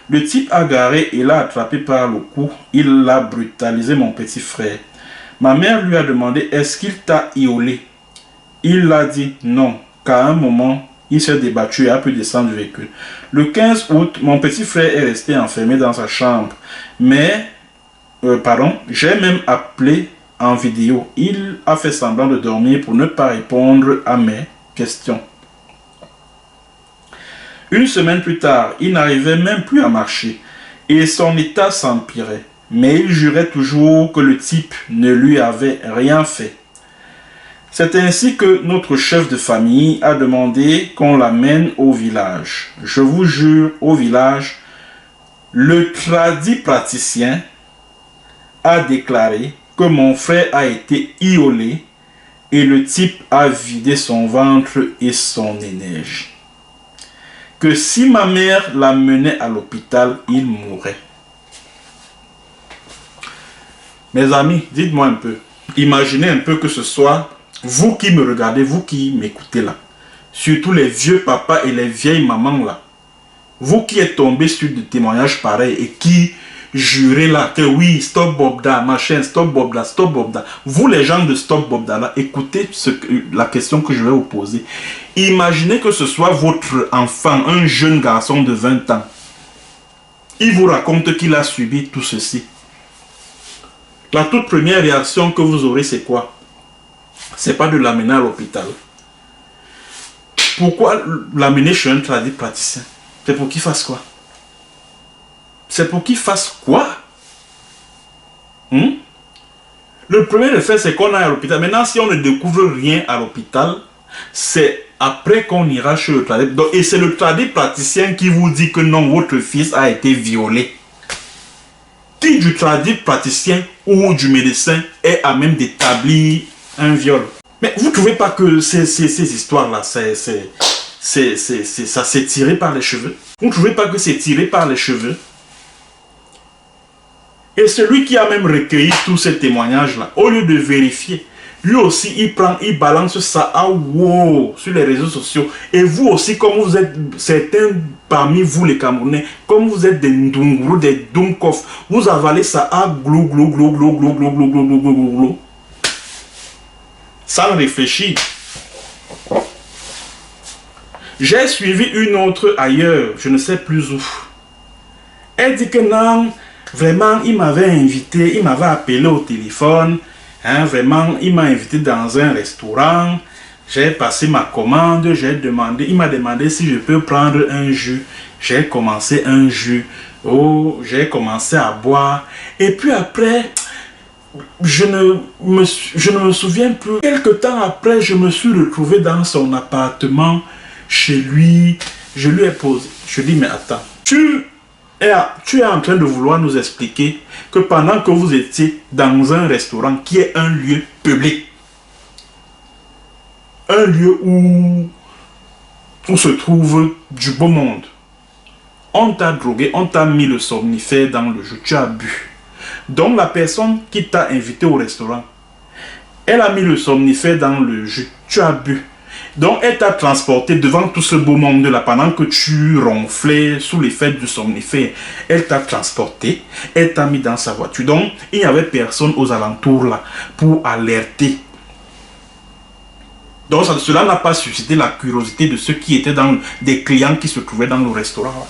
Le type a garé et l'a attrapé par le cou. Il l'a brutalisé, mon petit frère. Ma mère lui a demandé, est-ce qu'il t'a iolé? Il a dit non, qu'à un moment, il s'est débattu et a pu descendre du véhicule. Le 15 août, mon petit frère est resté enfermé dans sa chambre. Mais, j'ai même appelé en vidéo. Il a fait semblant de dormir pour ne pas répondre à mes questions. Une semaine plus tard, il n'arrivait même plus à marcher et son état s'empirait. Mais il jurait toujours que le type ne lui avait rien fait. C'est ainsi que notre chef de famille a demandé qu'on l'amène au village. Je vous jure, au village, le tradit praticien a déclaré que mon frère a été iolé et le type a vidé son ventre et son énergie. Que si ma mère l'amenait à l'hôpital, il mourrait. Mes amis, dites-moi un peu. Imaginez un peu que ce soit vous qui me regardez, vous qui m'écoutez là. Surtout les vieux papas et les vieilles mamans là. Vous qui êtes tombés sur des témoignages pareils et qui jurez là que oui, stop Bobda, machin, stop Bobda, stop Bobda. Vous les gens de stop Bobda là, écoutez la question que je vais vous poser. Imaginez que ce soit votre enfant, un jeune garçon de 20 ans. Il vous raconte qu'il a subi tout ceci. La toute première réaction que vous aurez, c'est quoi? C'est pas de l'amener à l'hôpital. Pourquoi l'amener chez un tradit praticien? C'est pour qu'il fasse quoi? C'est pour qu'il fasse quoi? Le premier effet, c'est qu'on est à l'hôpital. Maintenant, si on ne découvre rien à l'hôpital, c'est après qu'on ira chez le tradit. Et c'est le tradit praticien qui vous dit que non, votre fils a été violé. Qui du tradit praticien ou du médecin est à même d'établir un viol? Mais vous ne trouvez pas que ces histoires-là, ça s'est tiré par les cheveux? Vous ne trouvez pas que c'est tiré par les cheveux? Et celui qui a même recueilli tous ces témoignages-là, au lieu de vérifier, lui aussi, il balance ça à wow sur les réseaux sociaux. Et vous aussi, comme vous êtes certains parmi vous les Camerounais, comme vous êtes des Ndunguru, des Dunkov, vous avalez ça à glou, glou, glou, glou, glou, glou, glou, glou, glou, glou, glou, sans réfléchir. J'ai suivi une autre ailleurs, je ne sais plus où. Elle dit que non, vraiment, il m'avait invité, il m'avait appelé au téléphone. Hein, vraiment, il m'a invité dans un restaurant. J'ai passé ma commande, il m'a demandé si je peux prendre un jus. J'ai commencé un jus. Oh, j'ai commencé à boire. Et puis après, je ne me souviens plus. Quelque temps après, je me suis retrouvé dans son appartement, chez lui. Je lui ai posé. Je dis, mais attends, tu es en train de vouloir nous expliquer que pendant que vous étiez dans un restaurant qui est un lieu public, un lieu où se trouve du beau monde, on t'a drogué, on t'a mis le somnifère dans le jus, tu as bu. Donc la personne qui t'a invité au restaurant, elle a mis le somnifère dans le jus, tu as bu. Donc elle t'a transporté devant tout ce beau monde-là pendant que tu ronflais sous l'effet du somnifère. Elle t'a transporté, elle t'a mis dans sa voiture. Donc il n'y avait personne aux alentours là pour alerter. Donc cela n'a pas suscité la curiosité de ceux qui étaient des clients qui se trouvaient dans le restaurant là.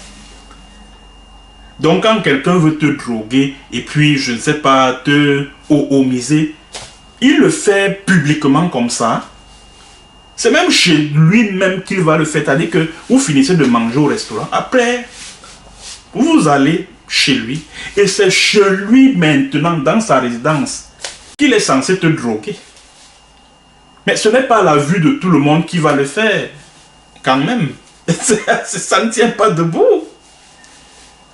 Donc quand quelqu'un veut te droguer et puis je ne sais pas te homiser, il le fait publiquement comme ça. C'est même chez lui-même qu'il va le faire. C'est-à-dire que vous finissez de manger au restaurant. Après, vous allez chez lui. Et c'est chez lui maintenant, dans sa résidence, qu'il est censé te droguer. Mais ce n'est pas la vue de tout le monde qui va le faire. Quand même. Ça ne tient pas debout.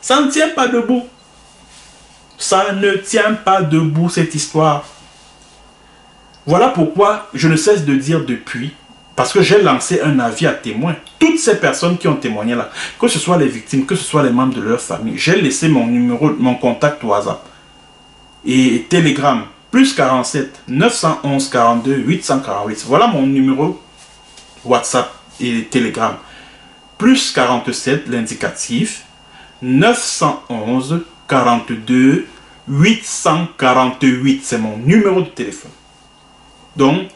Ça ne tient pas debout. Ça ne tient pas debout cette histoire. Voilà pourquoi je ne cesse de dire depuis Parce que j'ai lancé un avis à témoins. Toutes ces personnes qui ont témoigné là, que ce soit les victimes, que ce soit les membres de leur famille, j'ai laissé mon numéro, mon contact WhatsApp et Telegram, plus 47 911 42 848. Voilà mon numéro WhatsApp et Telegram. Plus 47, l'indicatif, 911 42 848. C'est mon numéro de téléphone. Donc,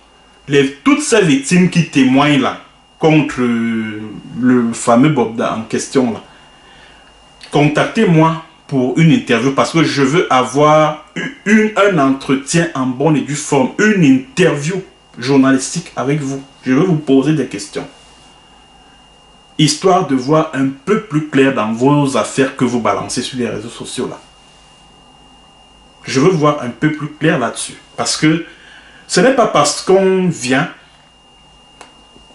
toutes ces victimes qui témoignent là contre le fameux Bobda en question là, contactez-moi pour une interview parce que je veux avoir un entretien en bonne et due forme, une interview journalistique avec vous. Je veux vous poser des questions, histoire de voir un peu plus clair dans vos affaires que vous balancez sur les réseaux sociaux là. Je veux voir un peu plus clair là-dessus parce que ce n'est pas parce qu'on vient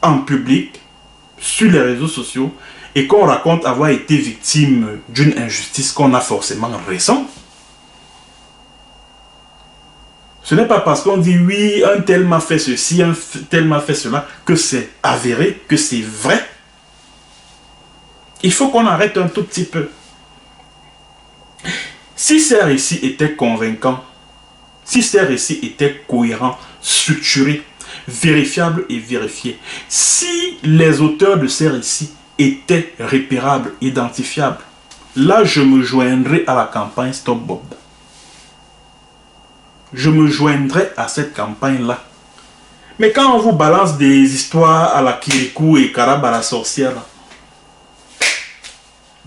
en public, sur les réseaux sociaux, et qu'on raconte avoir été victime d'une injustice qu'on a forcément raison. Ce n'est pas parce qu'on dit oui, un tel m'a fait ceci, un tel m'a fait cela, que c'est avéré, que c'est vrai. Il faut qu'on arrête un tout petit peu. Si ces récits étaient convaincants, si ces récits étaient cohérents, structurés, vérifiables et vérifiés, si les auteurs de ces récits étaient repérables, identifiables, là je me joindrai à la campagne Stop Bobda. Je me joindrai à cette campagne-là. Mais quand on vous balance des histoires à la Kirikou et Karaba la sorcière,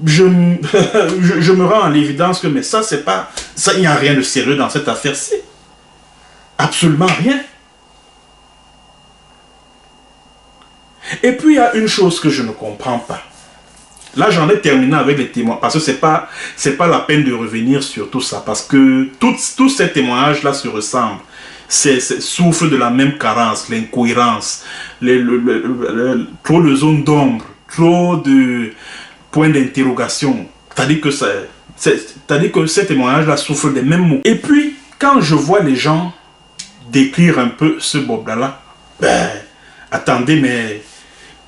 je me rends à l'évidence que mais ça c'est pas... ça, il n'y a rien de sérieux dans cette affaire-ci. Absolument rien. Et puis il y a une chose que je ne comprends pas. Là j'en ai terminé avec les témoins parce que c'est pas la peine de revenir sur tout ça parce que tous ces témoignages là se ressemblent. Souffrent de la même carence, l'incohérence, trop de zones d'ombre, trop de points d'interrogation. C'est-à-dire que ces témoignages là souffrent des mêmes mots. Et puis quand je vois les gens décrire un peu ce Bobda là, ben attendez, mais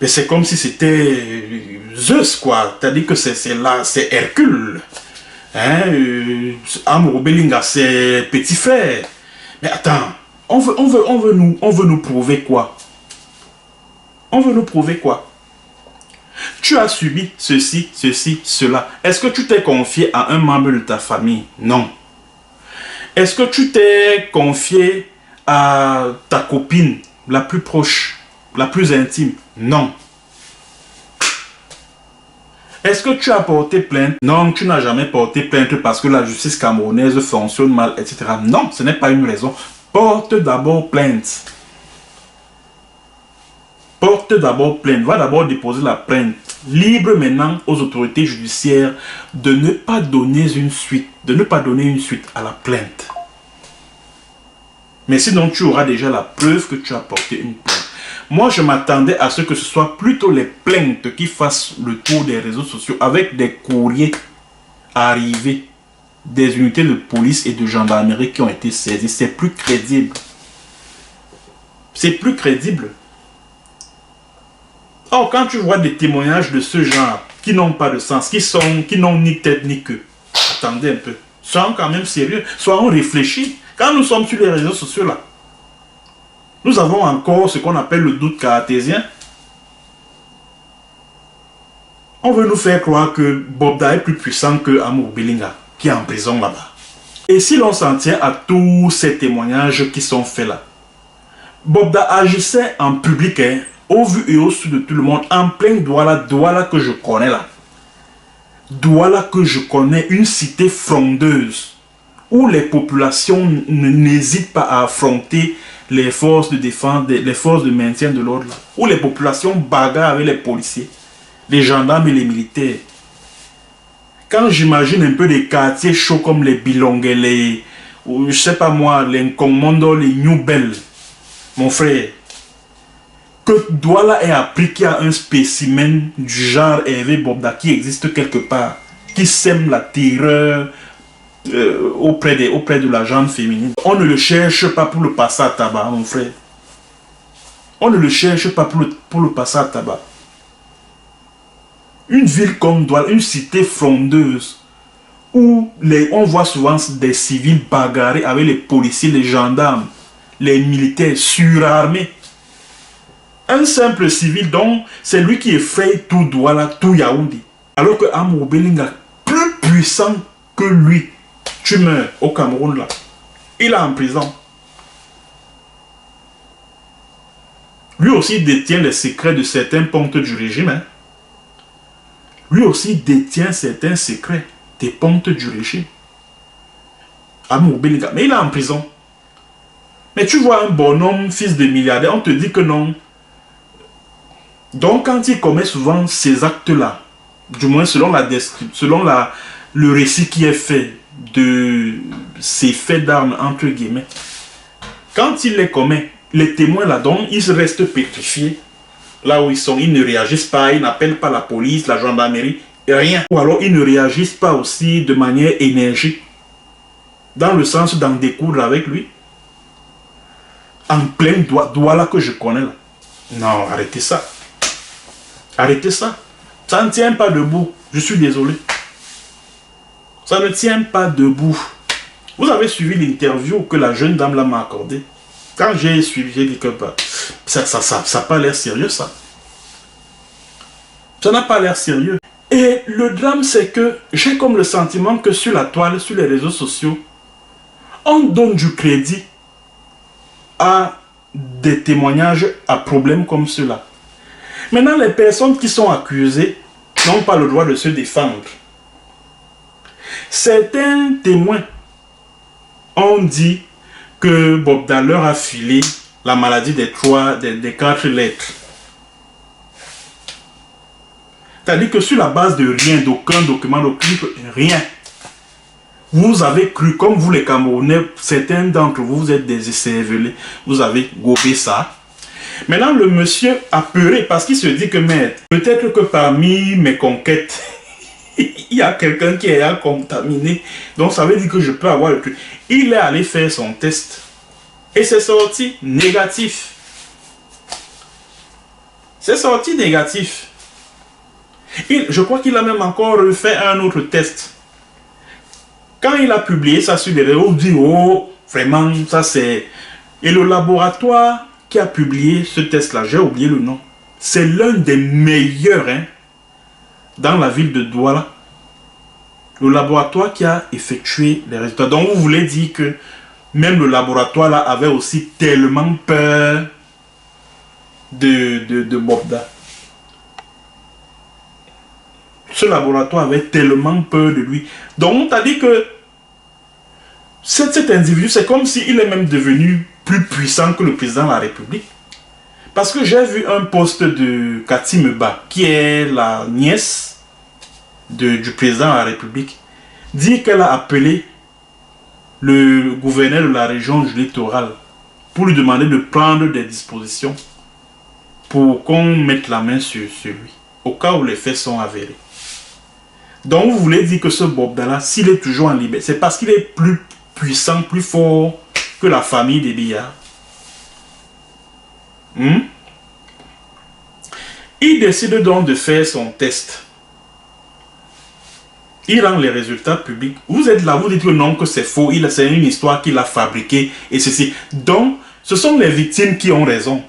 c'est comme si c'était Zeus quoi. C'est-à-dire que c'est Hercule, hein, Amour Belinga c'est petit frère. Mais attends, on veut nous prouver quoi? On veut nous prouver quoi? Tu as subi ceci, cela. Est-ce que tu t'es confié à un membre de ta famille? Non. Est-ce que tu t'es confié à ta copine la plus proche, la plus intime? Non. Est-ce que tu as porté plainte? Non, tu n'as jamais porté plainte parce que la justice camerounaise fonctionne mal, etc. Non, ce n'est pas une raison. Porte d'abord plainte. Porte d'abord plainte. Va d'abord déposer la plainte. Libre maintenant aux autorités judiciaires de ne pas donner une suite, à la plainte. Mais sinon, tu auras déjà la preuve que tu as porté une plainte. Moi, je m'attendais à ce que ce soit plutôt les plaintes qui fassent le tour des réseaux sociaux avec des courriers arrivés des unités de police et de gendarmerie qui ont été saisies. C'est plus crédible. C'est plus crédible. Or, quand tu vois des témoignages de ce genre qui n'ont pas de sens, qui n'ont ni tête ni queue, attendez un peu. Soyons quand même sérieux. Soyons réfléchis. Quand nous sommes sur les réseaux sociaux là, nous avons encore ce qu'on appelle le doute cartésien. On veut nous faire croire que Bobda est plus puissant que Amour Belinga, qui est en prison là-bas. Et si l'on s'en tient à tous ces témoignages qui sont faits là, Bobda agissait en public, hein, au vu et au su de tout le monde, en plein Douala que je connais là. Douala que je connais, une cité frondeuse, où les populations n'hésitent pas à affronter les forces de défense, les forces de maintien de l'ordre, où les populations bagarrent avec les policiers, les gendarmes et les militaires. Quand j'imagine un peu des quartiers chauds comme les Bilongue, ou je sais pas moi, les Nkomondo, les New Bell, mon frère, que Douala ait appris qu'il y a un spécimen du genre Hervé Bobda qui existe quelque part, qui sème la terreur auprès de la gente féminine. On ne le cherche pas pour le passer à tabac, mon frère. On ne le cherche pas pour le passer à tabac. Une ville comme Douala, une cité frondeuse, où on voit souvent des civils bagarrer avec les policiers, les gendarmes, les militaires surarmés. Un simple civil, donc, c'est lui qui effraie tout Douala, tout Yaoundé. Alors que Amour Belinga, plus puissant que lui, tu meurs au Cameroun là. Il est en prison. Lui aussi détient les secrets de certains pontes du régime. Hein. Lui aussi détient certains secrets des pontes du régime. Amour Belinga, mais il est en prison. Mais tu vois un bonhomme, fils de milliardaire, on te dit que non. Donc quand il commet souvent ces actes-là, du moins selon le récit qui est fait de ces faits d'armes, entre guillemets, quand il les commet, les témoins là-dedans, ils restent pétrifiés. Là où ils sont, ils ne réagissent pas, ils n'appellent pas la police, la gendarmerie, rien. Ou alors ils ne réagissent pas aussi de manière énergique, dans le sens d'en découdre avec lui. En plein Douala que je connais là. Non, arrêtez ça. Arrêtez ça. Ça ne tient pas debout. Je suis désolé. Ça ne tient pas debout. Vous avez suivi l'interview que la jeune dame là m'a accordée. Quand j'ai suivi, j'ai dit que bah, ça n'a pas l'air sérieux ça. Ça n'a pas l'air sérieux. Et le drame c'est que j'ai comme le sentiment que sur la toile, sur les réseaux sociaux, on donne du crédit à des témoignages à problèmes comme ceux-là. Maintenant, les personnes qui sont accusées n'ont pas le droit de se défendre. Certains témoins ont dit que Bobda leur a filé la maladie des 4 lettres. C'est-à-dire que sur la base de rien, d'aucun document, rien. Vous avez cru, comme vous les Camerounais, certains d'entre vous, vous êtes des écervelés, vous avez gobé ça. Maintenant, le monsieur a peuré parce qu'il se dit que, maître, peut-être que parmi mes conquêtes, il y a quelqu'un qui est contaminé. Donc, ça veut dire que je peux avoir le truc. Il est allé faire son test. Et c'est sorti négatif. C'est sorti négatif. Je crois qu'il a même encore refait un autre test. Quand il a publié ça sur les réseaux, il dit, oh, vraiment, ça c'est... Et le laboratoire qui a publié ce test-là, j'ai oublié le nom, c'est l'un des meilleurs hein, dans la ville de Douala. Le laboratoire qui a effectué les résultats. Donc vous voulez dire que même le laboratoire là avait aussi tellement peur de Bobda. Ce laboratoire avait tellement peur de lui. Donc on t'a dit que cet individu, c'est comme s'il est même devenu plus puissant que le président de la République. Parce que j'ai vu un post de Cathy Meba, qui est la nièce du président de la République, dire qu'elle a appelé le gouverneur de la région du littoral pour lui demander de prendre des dispositions pour qu'on mette la main sur lui, au cas où les faits sont avérés. Donc vous voulez dire que ce Bobda-là, s'il est toujours en liberté, c'est parce qu'il est plus puissant, plus fort que la famille des Biya. Il décide donc de faire son test. Il rend les résultats publics. Vous êtes là, vous dites que non, que c'est faux, c'est une histoire qu'il a fabriquée et ceci. Donc, ce sont les victimes qui ont raison.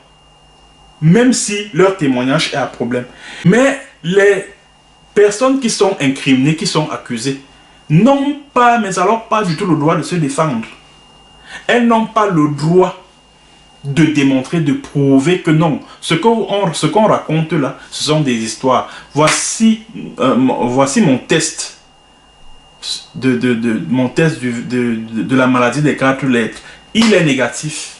Même si leur témoignage est un problème. Mais les personnes qui sont incriminées, qui sont accusées, n'ont pas, mais alors pas du tout le droit de se défendre. Elles n'ont pas le droit de démontrer, de prouver que non. Ce qu'on raconte là, ce sont des histoires. Voici mon test de la maladie des 4 lettres. Il est négatif.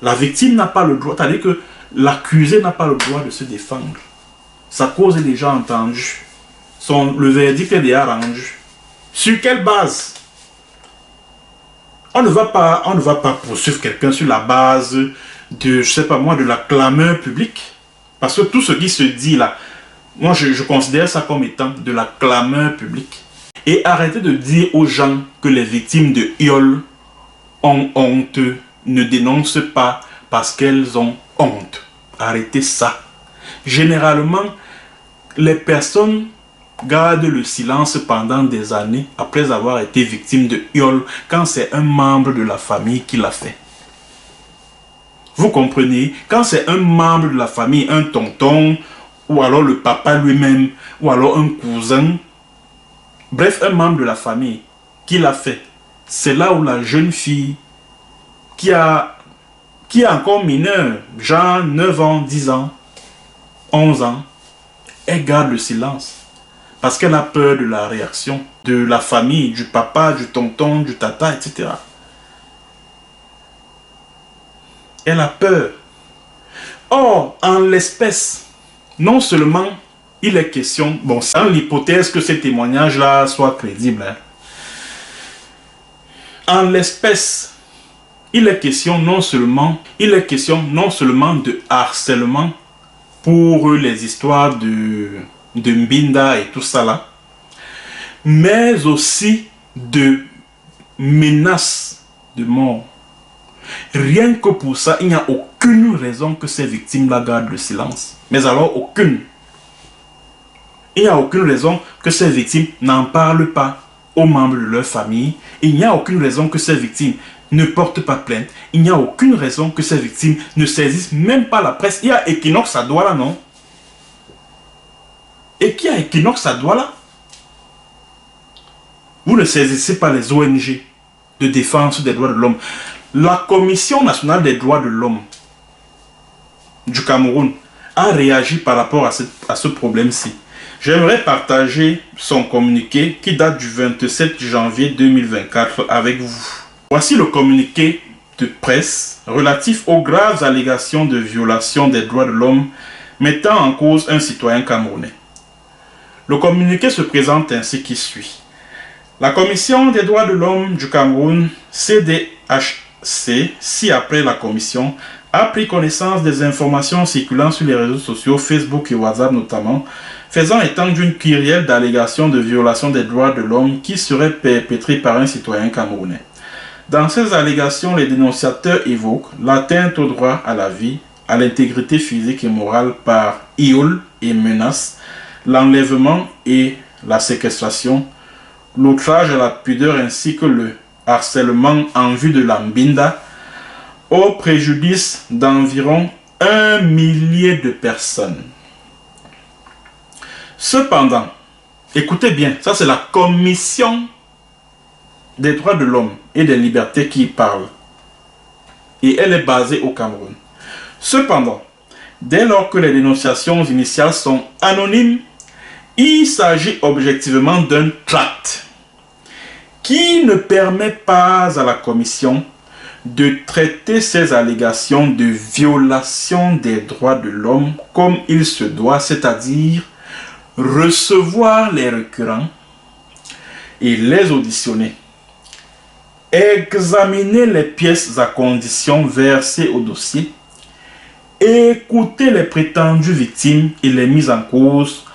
La victime n'a pas le droit, c'est-à-dire que l'accusé n'a pas le droit de se défendre. Sa cause est déjà entendue. Le verdict est déjà rendu. Sur quelle base? On ne va pas poursuivre quelqu'un sur la base de, je sais pas moi, de la clameur publique. Parce que tout ce qui se dit là, moi je considère ça comme étant de la clameur publique. Et arrêtez de dire aux gens que les victimes de viol ont honte, ne dénoncent pas, parce qu'elles ont honte. Arrêtez ça. Généralement, les personnes gardent le silence pendant des années après avoir été victimes de viol quand c'est un membre de la famille qui l'a fait. Vous comprenez? Quand c'est un membre de la famille, un tonton, ou alors le papa lui-même, ou alors un cousin, bref, un membre de la famille qui l'a fait, c'est là où la jeune fille qui est encore mineure, genre 9 ans, 10 ans, 11 ans, elle garde le silence. Parce qu'elle a peur de la réaction de la famille, du papa, du tonton, du tata, etc. Elle a peur. Or, en l'espèce, non seulement il est question, bon, c'est dans l'hypothèse que ces témoignages-là soient crédibles, hein. En l'espèce, il est question non seulement de harcèlement pour les histoires de Mbinda et tout ça là, mais aussi de menaces de mort. Rien que pour ça, il n'y a aucune raison que ces victimes-là gardent le silence. Mais alors, aucune. Il n'y a aucune raison que ces victimes n'en parlent pas aux membres de leur famille. Il n'y a aucune raison que ces victimes ne portent pas plainte. Il n'y a aucune raison que ces victimes ne saisissent même pas la presse. Il y a Equinox à Douala, non? Et qui a Equinox à Douala? Vous ne saisissez pas les ONG de défense des droits de l'homme. La Commission nationale des droits de l'homme du Cameroun a réagi par rapport à ce problème-ci. J'aimerais partager son communiqué qui date du 27 janvier 2024 avec vous. Voici le communiqué de presse relatif aux graves allégations de violation des droits de l'homme mettant en cause un citoyen camerounais. Le communiqué se présente ainsi qui suit. La Commission des droits de l'homme du Cameroun, CDHC, ci-après la Commission, a pris connaissance des informations circulant sur les réseaux sociaux, Facebook et WhatsApp notamment, faisant état d'une kyrielle d'allégations de violation des droits de l'homme qui seraient perpétrées par un citoyen camerounais. Dans ces allégations, les dénonciateurs évoquent l'atteinte au droit à la vie, à l'intégrité physique et morale par viol et menaces, l'enlèvement et la séquestration, l'outrage à la pudeur ainsi que le harcèlement en vue de la Mbinda, au préjudice d'environ 1 millier de personnes. Cependant, écoutez bien, ça c'est la Commission des droits de l'homme et des libertés qui parle. Et elle est basée au Cameroun. Cependant, dès lors que les dénonciations initiales sont anonymes, il s'agit objectivement d'un tract qui ne permet pas à la Commission de traiter ces allégations de violation des droits de l'homme comme il se doit, c'est-à-dire recevoir les requérants et les auditionner, examiner les pièces à condition versées au dossier, écouter les prétendues victimes et les mises en cause,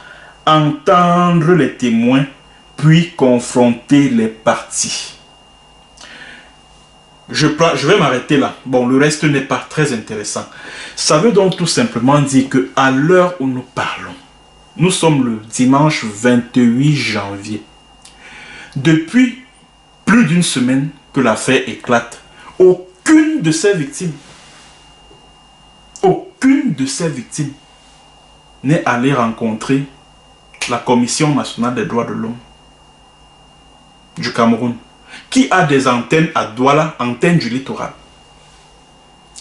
entendre les témoins, puis confronter les parties. Je vais m'arrêter là. Bon, le reste n'est pas très intéressant. Ça veut donc tout simplement dire que à l'heure où nous parlons, nous sommes le dimanche 28 janvier. Depuis plus d'une semaine que l'affaire éclate, aucune de ces victimes n'est allée rencontrer la Commission nationale des droits de l'homme du Cameroun, qui a des antennes à Douala, antennes du littoral.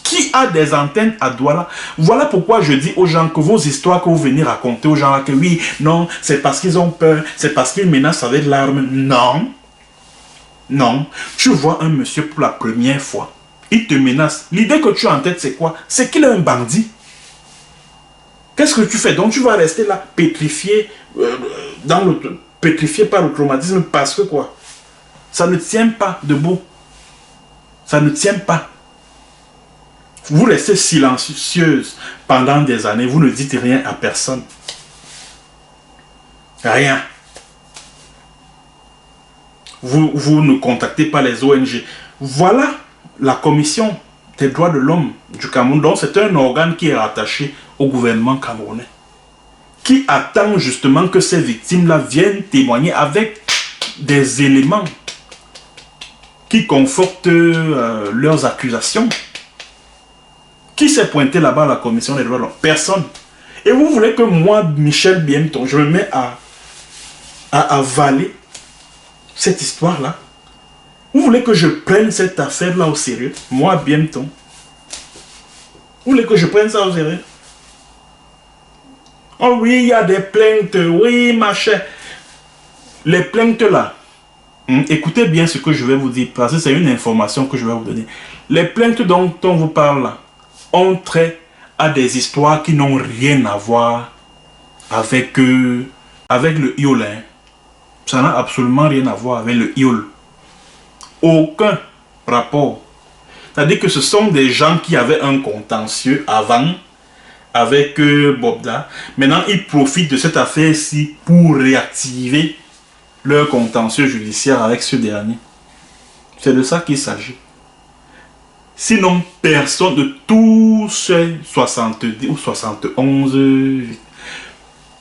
Qui a des antennes à Douala? Voilà pourquoi je dis aux gens que vos histoires que vous venez raconter aux gens, que oui, non, c'est parce qu'ils ont peur, c'est parce qu'ils menacent avec l'arme. Non. Non. Tu vois un monsieur pour la première fois, il te menace. L'idée que tu as en tête, c'est quoi? C'est qu'il est un bandit. Qu'est-ce que tu fais? Donc tu vas rester là, pétrifié, pétrifié par le traumatisme parce que quoi? Ça ne tient pas debout. Ça ne tient pas. Vous restez silencieuse pendant des années. Vous ne dites rien à personne. Rien. Vous ne contactez pas les ONG. Voilà la Commission des droits de l'homme du Cameroun. Donc c'est un organe qui est rattaché au gouvernement camerounais, qui attend justement que ces victimes-là viennent témoigner avec des éléments qui confortent leurs accusations. Qui s'est pointé là-bas à la commission des droits de l'homme? Personne. Et vous voulez que moi, Michel Biemton, je me mets à avaler cette histoire-là? Vous voulez que je prenne cette affaire-là au sérieux? Moi, Biemton. Vous voulez que je prenne ça au sérieux? Oh oui, il y a des plaintes, oui, machin. Les plaintes-là, écoutez bien ce que je vais vous dire, parce que c'est une information que je vais vous donner. Les plaintes dont on vous parle là, ont trait à des histoires qui n'ont rien à voir avec le IOL. Hein. Ça n'a absolument rien à voir avec le IOL. Aucun rapport. C'est-à-dire que ce sont des gens qui avaient un contentieux avant avec Bobda. Maintenant, ils profitent de cette affaire-ci pour réactiver leur contentieux judiciaire avec ce dernier. C'est de ça qu'il s'agit. Sinon, personne de tous ces 70 ou 71,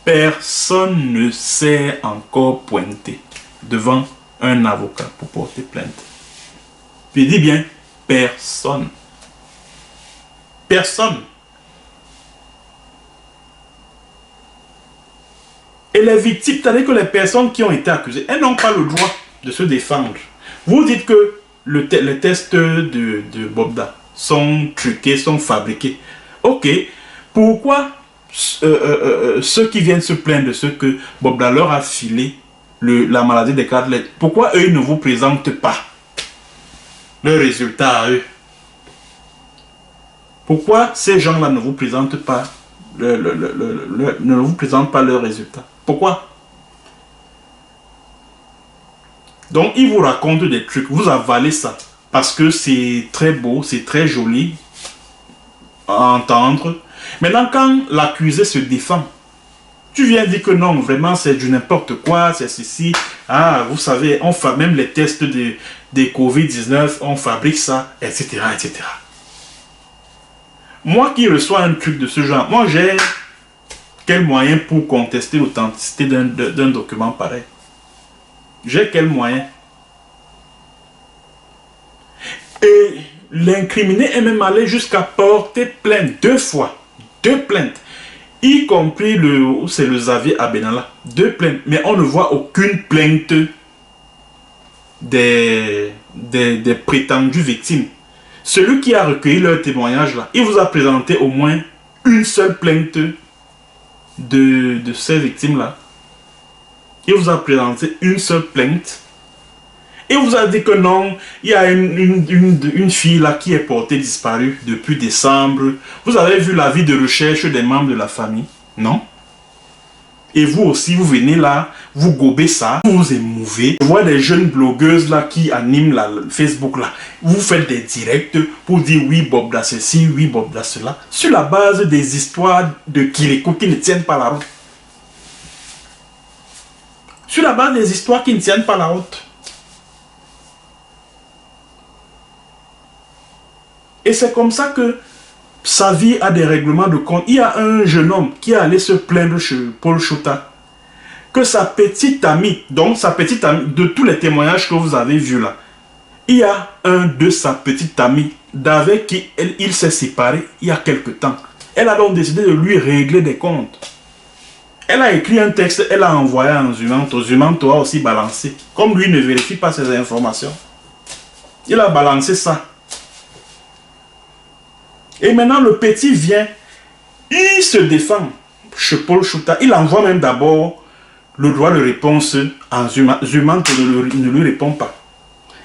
personne ne s'est encore pointé devant un avocat pour porter plainte. Je dis bien, personne. Personne. Et les victimes, c'est-à-dire que les personnes qui ont été accusées, elles n'ont pas le droit de se défendre. Vous dites que les tests de Bobda sont truqués, sont fabriqués. Ok, pourquoi ceux qui viennent se plaindre de ce que Bobda leur a filé la maladie des cartes lettres, pourquoi eux ils ne vous présentent pas leurs résultats à eux? Pourquoi ces gens-là ne vous présentent pas ne vous présentent pas leurs résultats? Pourquoi? Donc, ils vous racontent des trucs, vous avalez ça, parce que c'est très beau, c'est très joli à entendre. Maintenant, quand l'accusé se défend, tu viens dire que non, vraiment, c'est du n'importe quoi, c'est ceci. Ah, vous savez, on fait même les tests des Covid-19, on fabrique ça, etc., etc. Moi qui reçois un truc de ce genre, moi j'ai quel moyen pour contester l'authenticité d'un document pareil? J'ai quel moyen? Et l'incriminé est même allé jusqu'à porter plainte 2 fois. 2 plaintes. Y compris c'est le Xavier Abenala. 2 plaintes. Mais on ne voit aucune plainte des prétendues victimes. Celui qui a recueilli leur témoignage là, il vous a présenté au moins une seule plainte de ces victimes là. Il vous a présenté une seule plainte. Et vous a dit que non, il y a une fille là qui est portée disparue depuis décembre. Vous avez vu l'avis de recherche des membres de la famille? Non. Et vous aussi, vous venez là, vous gobez ça, vous vous émouvez. Je vois des jeunes blogueuses là qui animent Facebook là. Vous faites des directs pour dire oui, Bobda ceci, oui, Bobda cela. Sur la base des histoires de Kiriko qui ne tiennent pas la route. Sur la base des histoires qui ne tiennent pas la route. Et c'est comme ça que sa vie a des règlements de compte. Il y a un jeune homme qui est allé se plaindre chez Paul Chouta que sa petite amie, donc sa petite amie, de tous les témoignages que vous avez vus là, il y a un de sa petite amie d'avec qui il s'est séparé il y a quelque temps. Elle a donc décidé de lui régler des comptes. Elle a écrit un texte, elle a envoyé à Zumanto. Zumanto a aussi balancé. Comme lui ne vérifie pas ses informations, il a balancé ça. Et maintenant, le petit vient, il se défend chez Paul Chouta. Il envoie même d'abord le droit de réponse à Zumanto ne lui répond pas.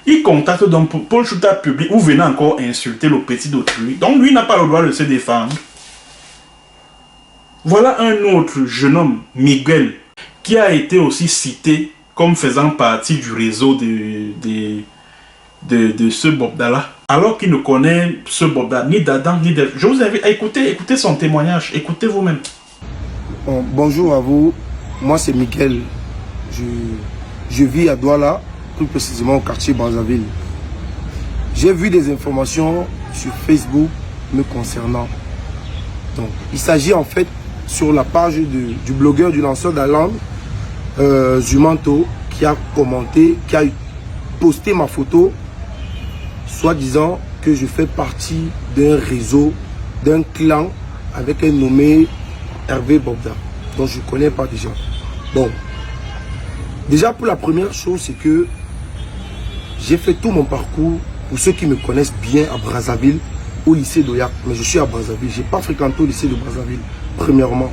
Il contacte donc Paul Chouta public. Vous venez encore insulter le petit d'autrui. Donc lui n'a pas le droit de se défendre. Voilà un autre jeune homme, Miguel, qui a été aussi cité comme faisant partie du réseau de ce Bobda-là, alors qu'il ne connaît ce Bobda ni d'Adam ni d'Ève. Je vous invite à écouter son témoignage. Écoutez vous-même. Bonjour à vous. Moi, c'est Miguel. Je vis à Douala, plus précisément au quartier Brazzaville. J'ai vu des informations sur Facebook me concernant. Donc, il s'agit en fait sur la page du blogueur, du lanceur d'alarme, Zumanto, qui a commenté, qui a posté ma photo, soi-disant que je fais partie d'un réseau, d'un clan avec un nommé Hervé Bobda, dont je ne connais pas déjà. Bon, déjà pour la première chose, c'est que j'ai fait tout mon parcours, pour ceux qui me connaissent bien, à Brazzaville, au lycée d'Oyak. Mais je suis à Brazzaville, je n'ai pas fréquenté au lycée de Brazzaville, premièrement.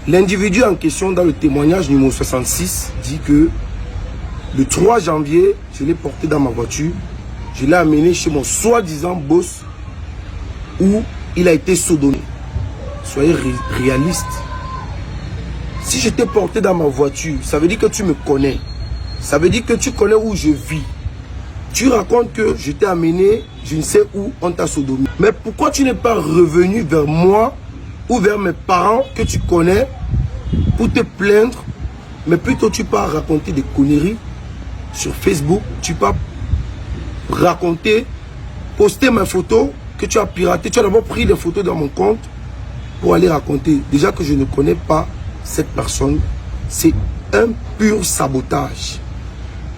L'individu en question, dans le témoignage numéro 66, dit que le 3 janvier, je l'ai porté dans ma voiture, je l'ai amené chez mon soi-disant boss, où il a été sodomé. Soyez réaliste. Si je t'ai porté dans ma voiture, ça veut dire que tu me connais. Ça veut dire que tu connais où je vis. Tu racontes que je t'ai amené, je ne sais où, on t'a sodomé. Mais pourquoi tu n'es pas revenu vers moi ou vers mes parents que tu connais pour te plaindre, mais plutôt tu pars raconter des conneries sur Facebook, tu pars raconter, poster mes photos que tu as piratées. Tu as d'abord pris des photos dans mon compte pour aller raconter. Déjà que je ne connais pas cette personne, c'est un pur sabotage.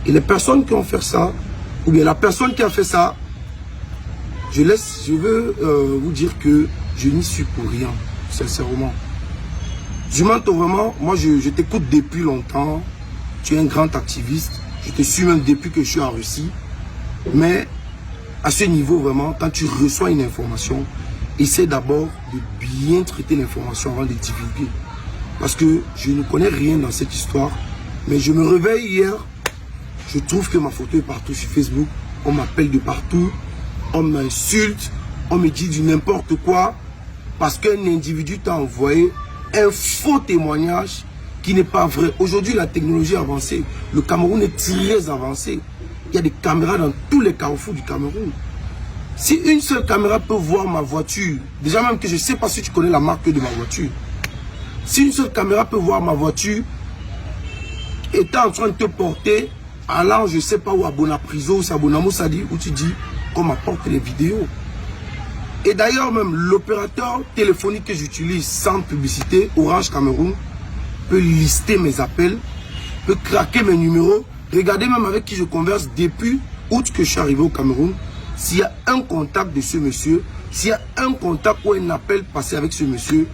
Et les personnes qui ont fait ça, ou bien la personne qui a fait ça, je veux vous dire que je n'y suis pour rien, sincèrement. Zumanto, vraiment, moi je t'écoute depuis longtemps, tu es un grand activiste, je te suis même depuis que je suis en Russie, mais à ce niveau, vraiment, quand tu reçois une information, essaie d'abord de bien traiter l'information avant de divulguer. Parce que je ne connais rien dans cette histoire, mais je me réveille hier, je trouve que ma photo est partout sur Facebook, on m'appelle de partout, on m'insulte, on me dit du n'importe quoi, parce qu'un individu t'a envoyé un faux témoignage qui n'est pas vrai. Aujourd'hui, la technologie a avancé, le Cameroun est très avancé. Il y a des caméras dans tous les carrefours du Cameroun. Si une seule caméra peut voir ma voiture, déjà même que je ne sais pas si tu connais la marque de ma voiture, si une seule caméra peut voir ma voiture, étant en train de te porter, allant je ne sais pas où, à Bonapriso, ou à Bonamoussadi, où tu dis qu'on m'apporte les vidéos. Et d'ailleurs même, l'opérateur téléphonique que j'utilise sans publicité, Orange Cameroun, peut lister mes appels, peut craquer mes numéros. Regardez même avec qui je converse depuis août que je suis arrivé au Cameroun. S'il y a un contact de ce monsieur, s'il y a un contact ou un appel passé avec ce monsieur,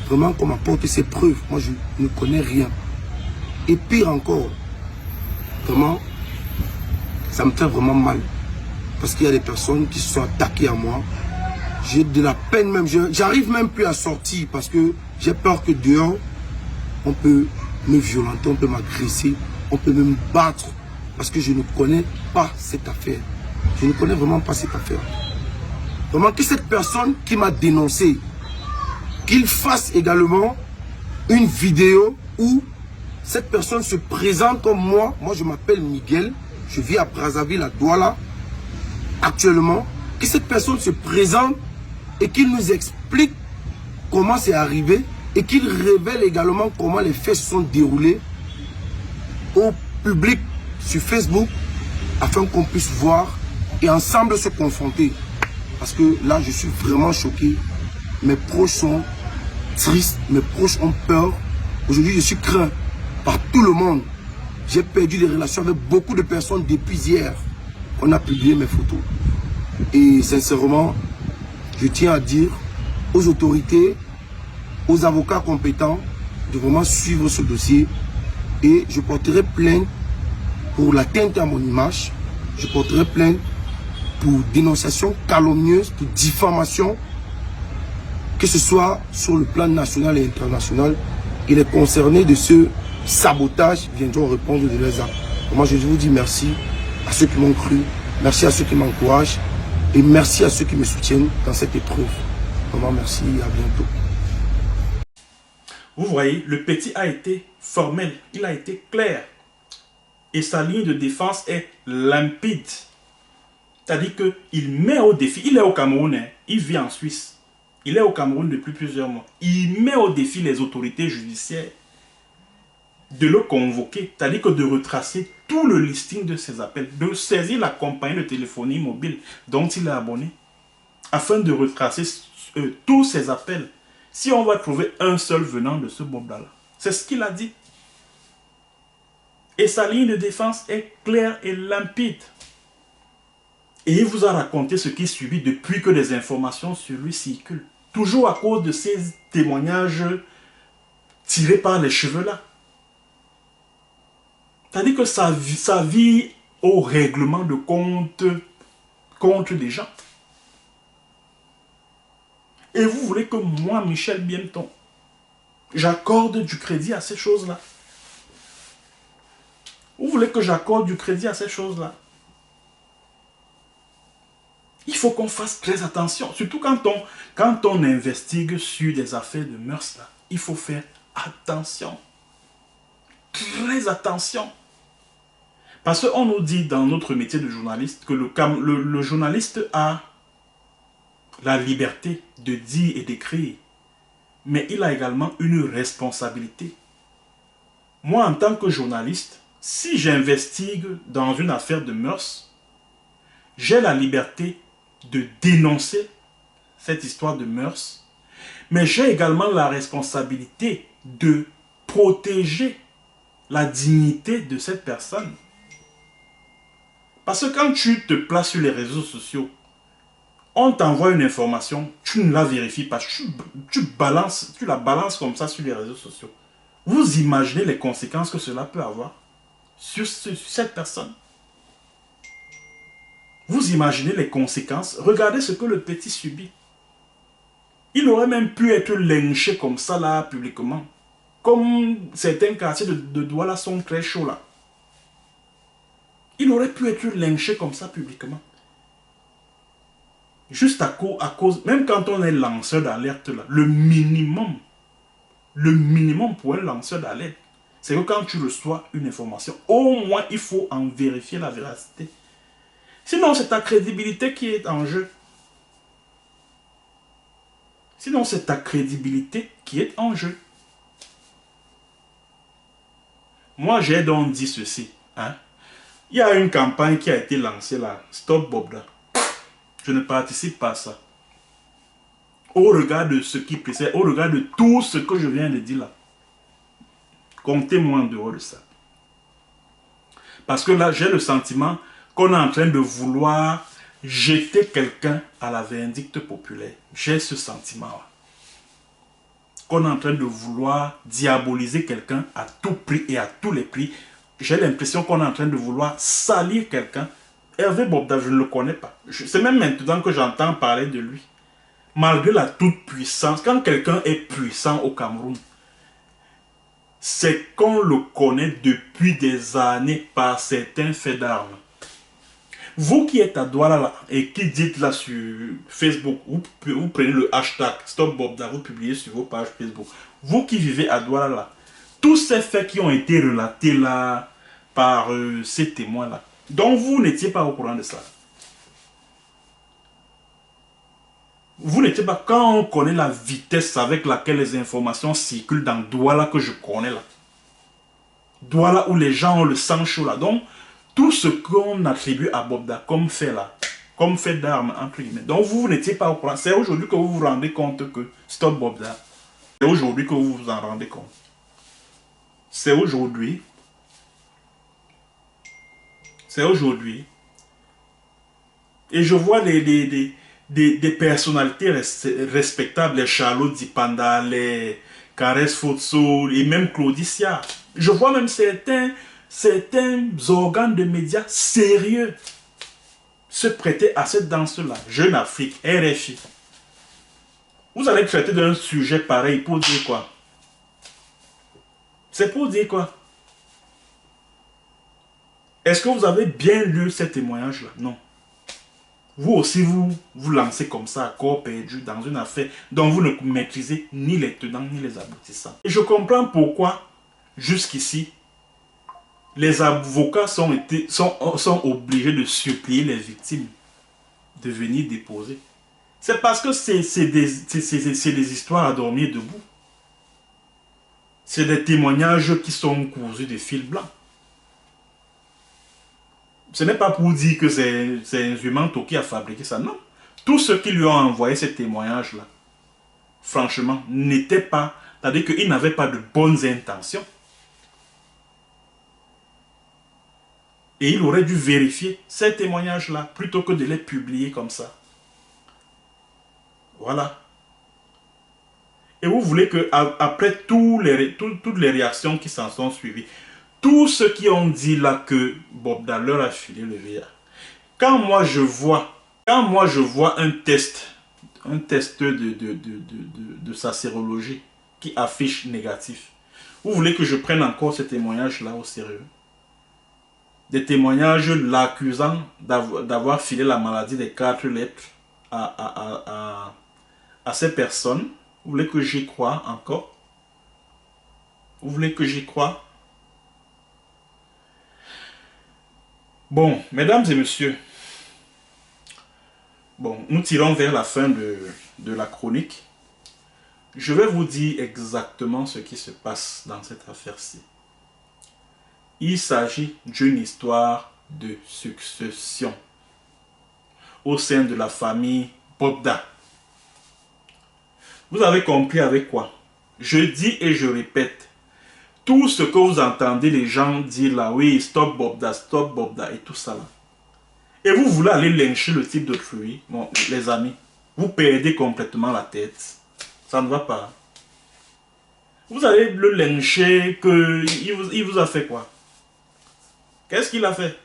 vraiment qu'on m'apporte ces preuves. Moi, je ne connais rien. Et pire encore, vraiment, ça me fait vraiment mal. Parce qu'il y a des personnes qui se sont attaquées à moi. J'ai de la peine même. J'arrive même plus à sortir parce que j'ai peur que dehors, on peut me violenter, on peut m'agresser, on peut me battre. Parce que je ne connais pas cette affaire. Je ne connais vraiment pas cette affaire. Vraiment que cette personne qui m'a dénoncé, qu'il fasse également une vidéo où cette personne se présente comme moi. Moi, je m'appelle Miguel. Je vis à Brazzaville, à Douala, actuellement. Que cette personne se présente et qu'il nous explique comment c'est arrivé et qu'il révèle également comment les faits se sont déroulés au public sur Facebook afin qu'on puisse voir et ensemble se confronter. Parce que là, je suis vraiment choqué. Mes proches sont tristes, mes proches ont peur. Aujourd'hui, je suis craint par tout le monde. J'ai perdu des relations avec beaucoup de personnes depuis hier. On a publié mes photos. Et sincèrement, je tiens à dire aux autorités, aux avocats compétents de vraiment suivre ce dossier. Et je porterai plainte pour l'atteinte à mon image. Je porterai plainte pour dénonciation calomnieuse, pour diffamation, que ce soit sur le plan national et international. Et les concernés de ce sabotage viendront répondre de leurs actes. Moi, je vous dis merci à ceux qui m'ont cru, merci à ceux qui m'encouragent et merci à ceux qui me soutiennent dans cette épreuve. Vraiment, merci et à bientôt. Vous voyez, le petit a été formel, il a été clair. Et sa ligne de défense est limpide. C'est-à-dire qu'il met au défi, il est au Cameroun, hein, il vit en Suisse. Il est au Cameroun depuis plusieurs mois. Il met au défi les autorités judiciaires. de le convoquer, c'est-à-dire que de retracer tout le listing de ses appels, de saisir la compagnie de téléphonie mobile dont il est abonné, afin de retracer tous ses appels. Si on va trouver un seul venant de ce Bobda-là. C'est ce qu'il a dit. Et sa ligne de défense est claire et limpide. Et il vous a raconté ce qui subit depuis que des informations sur lui circulent. Toujours à cause de ces témoignages tirés par les cheveux là. C'est-à-dire que ça vit au règlement de compte contre des gens. Et vous voulez que moi, Michel Bienton, j'accorde du crédit à ces choses-là? Vous voulez que j'accorde du crédit à ces choses-là? Il faut qu'on fasse très attention. Surtout quand on investigue sur des affaires de mœurs, là, il faut faire attention. Très attention. Parce qu'on nous dit dans notre métier de journaliste que le journaliste a la liberté de dire et d'écrire. Mais il a également une responsabilité. Moi, en tant que journaliste, si j'investigue dans une affaire de mœurs, j'ai la liberté de dénoncer cette histoire de mœurs, mais j'ai également la responsabilité de protéger la dignité de cette personne. Parce que quand tu te places sur les réseaux sociaux, on t'envoie une information, tu ne la vérifies pas, tu la balances comme ça sur les réseaux sociaux. Vous imaginez les conséquences que cela peut avoir sur cette personne. Vous imaginez les conséquences. Regardez ce que le petit subit. Il aurait même pu être lynché comme ça là, publiquement. Comme certains quartiers de Douala sont très chauds là. Il aurait pu être lynché comme ça publiquement. Juste à cause, même quand on est lanceur d'alerte là, le minimum pour un lanceur d'alerte, c'est que quand tu reçois une information, au moins il faut en vérifier la véracité. Sinon, c'est ta crédibilité qui est en jeu. Sinon, c'est ta crédibilité qui est en jeu. Moi, j'ai donc dit ceci. Hein? Il y a une campagne qui a été lancée là, Stop Bobda. Je ne participe pas à ça. Au regard de ce qui précède, au regard de tout ce que je viens de dire là. Comptez-moi en dehors de ça. Parce que là, j'ai le sentiment qu'on est en train de vouloir jeter quelqu'un à la vindicte populaire. J'ai ce sentiment-là. Qu'on est en train de vouloir diaboliser quelqu'un à tout prix et à tous les prix. J'ai l'impression qu'on est en train de vouloir salir quelqu'un. Hervé Bobda, je ne le connais pas. C'est même maintenant que j'entends parler de lui. Malgré la toute-puissance, quand quelqu'un est puissant au Cameroun, c'est qu'on le connaît depuis des années par certains faits d'armes. Vous qui êtes à Douala là, et qui dites là sur Facebook, vous prenez le hashtag Stop Bobda, vous publiez sur vos pages Facebook. Vous qui vivez à Douala là, tous ces faits qui ont été relatés là par ces témoins là, donc vous n'étiez pas au courant de ça. Vous n'étiez pas, quand on connaît la vitesse avec laquelle les informations circulent dans Douala que je connais là. Douala où les gens ont le sang chaud là. Donc, tout ce qu'on attribue à Bobda comme fait là, comme fait d'armes entre guillemets. Donc, vous n'étiez pas au courant. C'est aujourd'hui que vous vous rendez compte que Stop Bobda. C'est aujourd'hui que vous vous en rendez compte. C'est aujourd'hui. C'est aujourd'hui. Et je vois des personnalités respectables, les Charlotte Dipanda, les Caresse Fotso et même Claudicia. Je vois même certains organes de médias sérieux se prêter à cette danse-là. Jeune Afrique, RFI. Vous allez traiter d'un sujet pareil pour dire quoi? C'est pour dire quoi? Est-ce que vous avez bien lu ces témoignages-là? Non. Vous aussi, vous lancez comme ça à corps perdu dans une affaire dont vous ne maîtrisez ni les tenants ni les aboutissants. Et je comprends pourquoi, jusqu'ici, les avocats sont obligés de supplier les victimes de venir déposer. C'est parce que c'est des histoires à dormir debout. C'est des témoignages qui sont cousus de fil blanc. Ce n'est pas pour dire que c'est Nzumanto qui a fabriqué ça, non. Tous ceux qui lui ont envoyé ces témoignages-là, franchement, n'étaient pas... C'est-à-dire qu'ils n'avaient pas de bonnes intentions. Et il aurait dû vérifier ces témoignages-là plutôt que de les publier comme ça. Voilà. Et vous voulez que après toutes les réactions qui s'en sont suivies, tous ceux qui ont dit là que Bobda leur a filé le VIH, quand moi je vois un test de sa sérologie qui affiche négatif, vous voulez que je prenne encore ces témoignages-là au sérieux? Des témoignages l'accusant d'avoir filé la maladie des 4 lettres à ces personnes. Vous voulez que j'y croie encore? Vous voulez que j'y croie? Bon, mesdames et messieurs, bon, nous tirons vers la fin de la chronique. Je vais vous dire exactement ce qui se passe dans cette affaire-ci. Il s'agit d'une histoire de succession au sein de la famille Bobda. Vous avez compris avec quoi? Je dis et je répète, tout ce que vous entendez les gens dire là, oui, stop Bobda et tout ça là. Et vous voulez aller lyncher le type d'autrui, bon, les amis, vous perdez complètement la tête. Ça ne va pas. Vous allez le lyncher que il vous a fait quoi? Qu'est-ce qu'il a fait?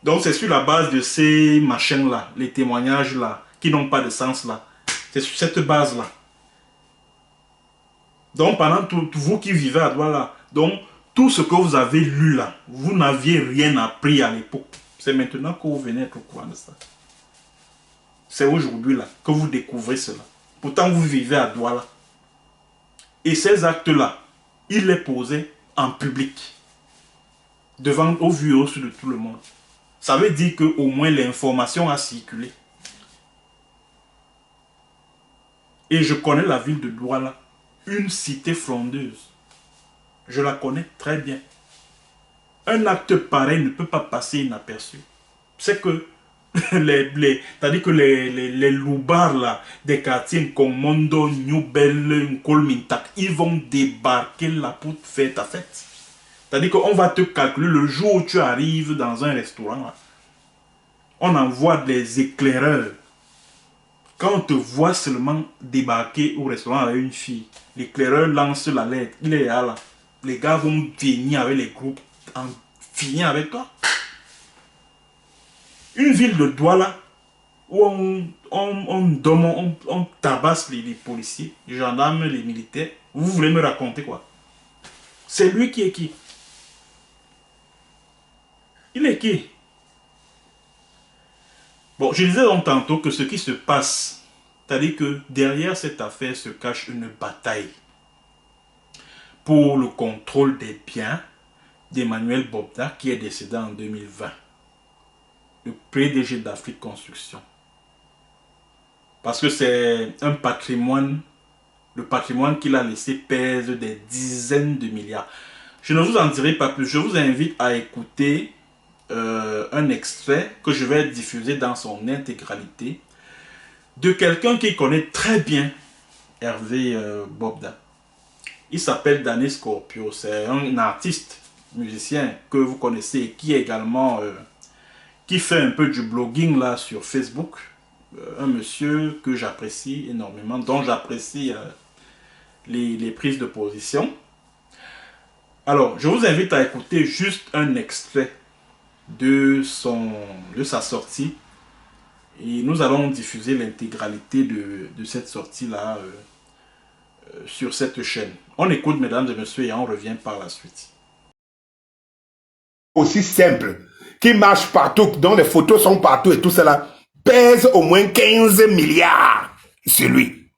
Donc c'est sur la base de ces machins-là, les témoignages-là, qui n'ont pas de sens là. C'est sur cette base-là. Donc pendant tout vous qui vivez à Douala, donc tout ce que vous avez lu là, vous n'aviez rien appris à l'époque. C'est maintenant que vous venez être au courant de ça. C'est aujourd'hui là que vous découvrez cela. Pourtant vous vivez à Douala. Et ces actes-là, il les posait en public. Devant, au vu et au su de tout le monde. Ça veut dire qu'au moins l'information a circulé. Et je connais la ville de Douala. Une cité frondeuse. Je la connais très bien. Un acte pareil ne peut pas passer inaperçu. C'est que c'est-à-dire que les loupards là, des quartiers comme Mondo, New Bell, Nkolmintak, ils vont débarquer là pour faire ta fête. C'est-à-dire qu'on va te calculer le jour où tu arrives dans un restaurant là. On envoie des éclaireurs. Quand on te voit seulement débarquer au restaurant avec une fille, l'éclaireur lance la lettre, il est là. Les gars vont venir avec les groupes, en finir avec toi. Une ville de Douala où on tabasse les policiers, les gendarmes, les militaires. Vous voulez me raconter quoi? C'est lui qui est qui? Il est qui? Bon, je disais donc tantôt que ce qui se passe, c'est-à-dire que derrière cette affaire se cache une bataille pour le contrôle des biens d'Emmanuel Bobda qui est décédé en 2020. Le PDG d'Afrique Construction. Parce que c'est un patrimoine, le patrimoine qu'il a laissé pèse des dizaines de milliards. Je ne vous en dirai pas plus. Je vous invite à écouter un extrait que je vais diffuser dans son intégralité de quelqu'un qui connaît très bien Hervé Bobda. Il s'appelle Danny Scorpio. C'est un artiste, musicien que vous connaissez, qui est également qui fait un peu du blogging là sur Facebook. Un monsieur que j'apprécie énormément, dont j'apprécie les prises de position. Alors, je vous invite à écouter juste un extrait de sa sortie. Et nous allons diffuser l'intégralité de cette sortie-là sur cette chaîne. On écoute, mesdames et messieurs, et on revient par la suite. Aussi simple, qui marche partout, dont les photos sont partout et tout cela, pèse au moins 15 milliards sur lui.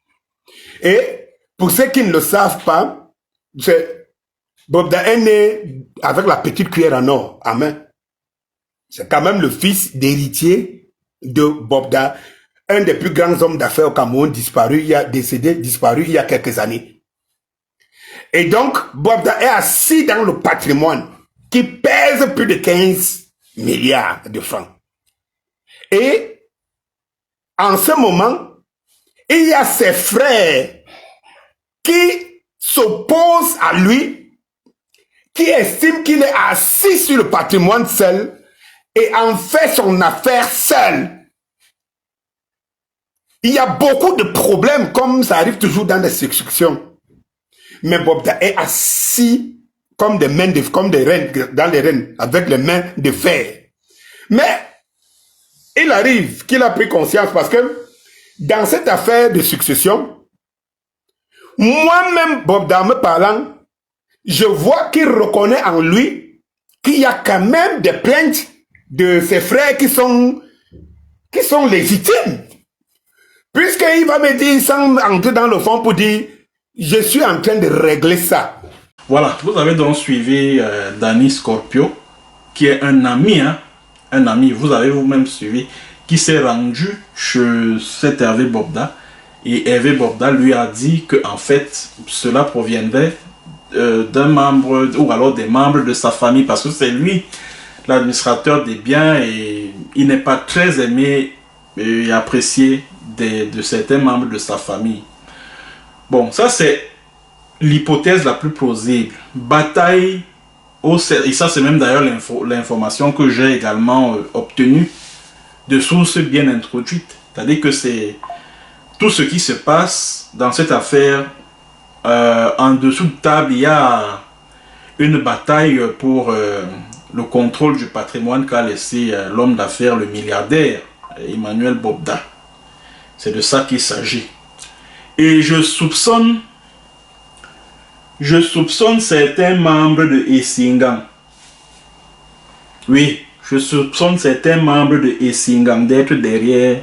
Et pour ceux qui ne le savent pas, Bobda est né avec la petite cuillère en or à main. C'est quand même le fils d'héritier de Bobda, un des plus grands hommes d'affaires au Cameroun, disparu il y a quelques années. Et donc, Bobda est assis dans le patrimoine qui pèse plus de 15 milliards de francs. Et en ce moment, il y a ses frères qui s'opposent à lui, qui estiment qu'il est assis sur le patrimoine seul et en fait son affaire seul. Il y a beaucoup de problèmes, comme ça arrive toujours dans les successions. Mais Bobda est assis comme des reines, dans les reines, avec les mains de fer. Mais il arrive qu'il a pris conscience parce que dans cette affaire de succession, moi-même, Bobda me parlant, je vois qu'il reconnaît en lui qu'il y a quand même des plaintes de ses frères qui sont légitimes. Puisqu'il va me dire, sans entrer dans le fond, pour dire, je suis en train de régler ça. Voilà, vous avez donc suivi Danny Scorpio, qui est un ami, hein, un ami, vous avez vous-même suivi, qui s'est rendu chez cet Hervé Bobda. Et Hervé Bobda lui a dit que en fait, cela proviendrait d'un membre, ou alors des membres de sa famille, parce que c'est lui l'administrateur des biens et il n'est pas très aimé et apprécié de certains membres de sa famille. Bon, ça c'est l'hypothèse la plus plausible. Bataille, et ça c'est même d'ailleurs l'information que j'ai également obtenue de sources bien introduites. C'est-à-dire que c'est tout ce qui se passe dans cette affaire. En dessous de table, il y a une bataille pour le contrôle du patrimoine qu'a laissé l'homme d'affaires, le milliardaire Emmanuel Bobda. C'est de ça qu'il s'agit. Et je soupçonne certains membres de Essingam. Oui, je soupçonne certains membres de Essingam d'être derrière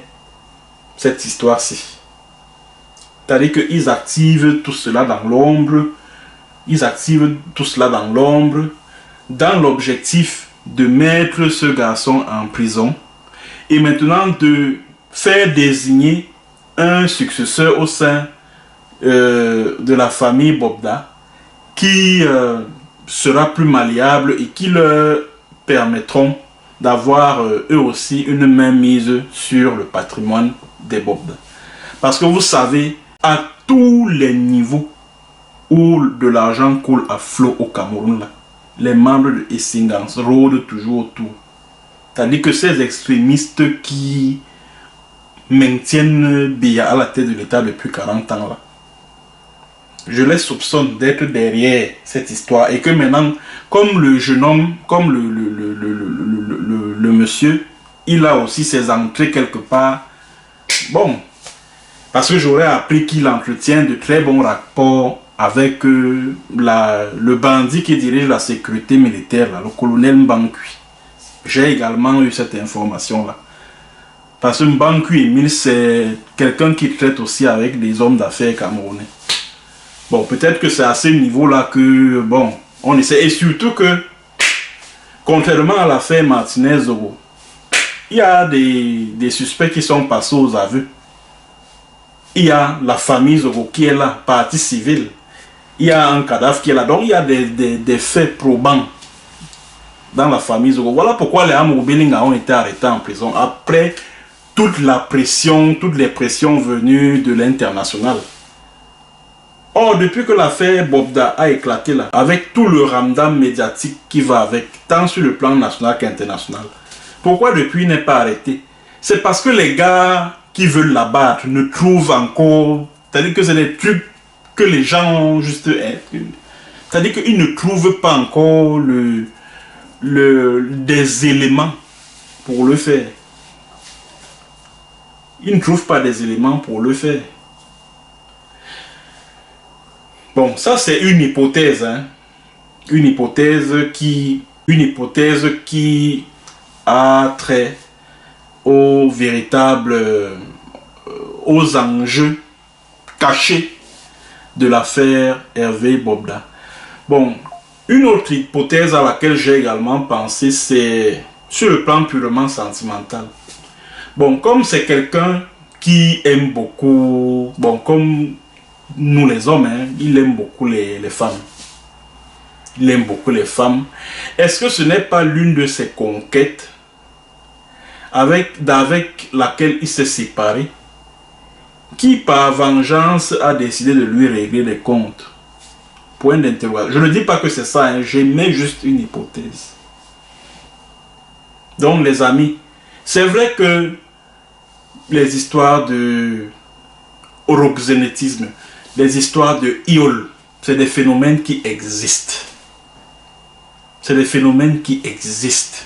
cette histoire-ci. C'est-à-dire qu'ils activent tout cela dans l'ombre. Ils activent tout cela dans l'ombre dans l'objectif de mettre ce garçon en prison et maintenant de faire désigner un successeur au sein de la famille Bobda qui sera plus malléable et qui leur permettront d'avoir eux aussi une main mise sur le patrimoine des Bobda. Parce que vous savez, à tous les niveaux où de l'argent coule à flot au Cameroun, là, les membres de Essingam rôdent toujours autour. C'est-à-dire que ces extrémistes qui maintiennent Biya à la tête de l'État depuis 40 ans, là, je les soupçonne d'être derrière cette histoire et que maintenant, comme le jeune homme, comme le monsieur, il a aussi ses entrées quelque part. Bon, parce que j'aurais appris qu'il entretient de très bons rapports avec le bandit qui dirige la sécurité militaire, là, le colonel Mbankui. J'ai également eu cette information-là. Parce que Mbankui Emile, c'est quelqu'un qui traite aussi avec des hommes d'affaires camerounais. Bon, peut-être que c'est à ce niveau-là que, bon, on essaie. Et surtout que, contrairement à l'affaire Martinez-Zogo, il y a des suspects qui sont passés aux aveux. Il y a la famille Zogo qui est là, partie civile. Il y a un cadavre qui est là. Donc, il y a des faits probants dans la famille Zogo. Voilà pourquoi les Amour-Belinga ont été arrêtés en prison après toute la pression, toutes les pressions venues de l'international. Or, depuis que l'affaire Bobda a éclaté là, avec tout le ramdam médiatique qui va avec, tant sur le plan national qu'international, pourquoi depuis il n'est pas arrêté? C'est parce que les gars qui veulent l'abattre ne trouvent encore, c'est-à-dire que c'est des trucs que les gens ont juste, c'est-à-dire qu'ils ne trouvent pas encore des éléments pour le faire. Ils ne trouvent pas des éléments pour le faire. Bon, ça c'est une hypothèse, hein? Une hypothèse qui a trait aux enjeux cachés de l'affaire Hervé Bobda. Bon, une autre hypothèse à laquelle j'ai également pensé, c'est sur le plan purement sentimental. Bon, comme c'est quelqu'un qui aime beaucoup, bon, comme nous les hommes, hein, il aime beaucoup les femmes. Il aime beaucoup les femmes. Est-ce que ce n'est pas l'une de ses conquêtes avec laquelle il s'est séparé, qui par vengeance a décidé de lui régler les comptes? Point d'interrogation. Je ne dis pas que c'est ça, hein, j'émets juste une hypothèse. Donc les amis, c'est vrai que les histoires de oroxénétisme, les histoires de iol, c'est des phénomènes qui existent. C'est des phénomènes qui existent.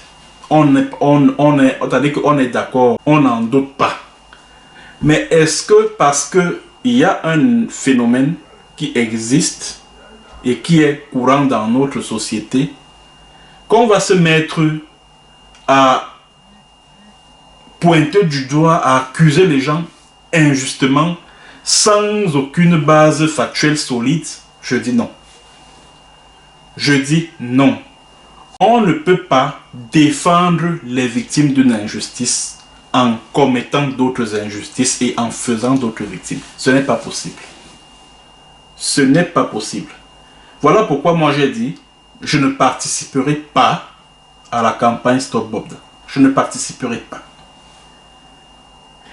C'est-à-dire qu'on est d'accord, on n'en doute pas. Mais est-ce que parce qu'il y a un phénomène qui existe et qui est courant dans notre société, qu'on va se mettre à pointer du doigt, à accuser les gens injustement, sans aucune base factuelle solide? Je dis non. Je dis non. On ne peut pas défendre les victimes d'une injustice en commettant d'autres injustices et en faisant d'autres victimes. Ce n'est pas possible. Ce n'est pas possible. Voilà pourquoi moi j'ai dit, je ne participerai pas à la campagne Stop Bobda. Je ne participerai pas.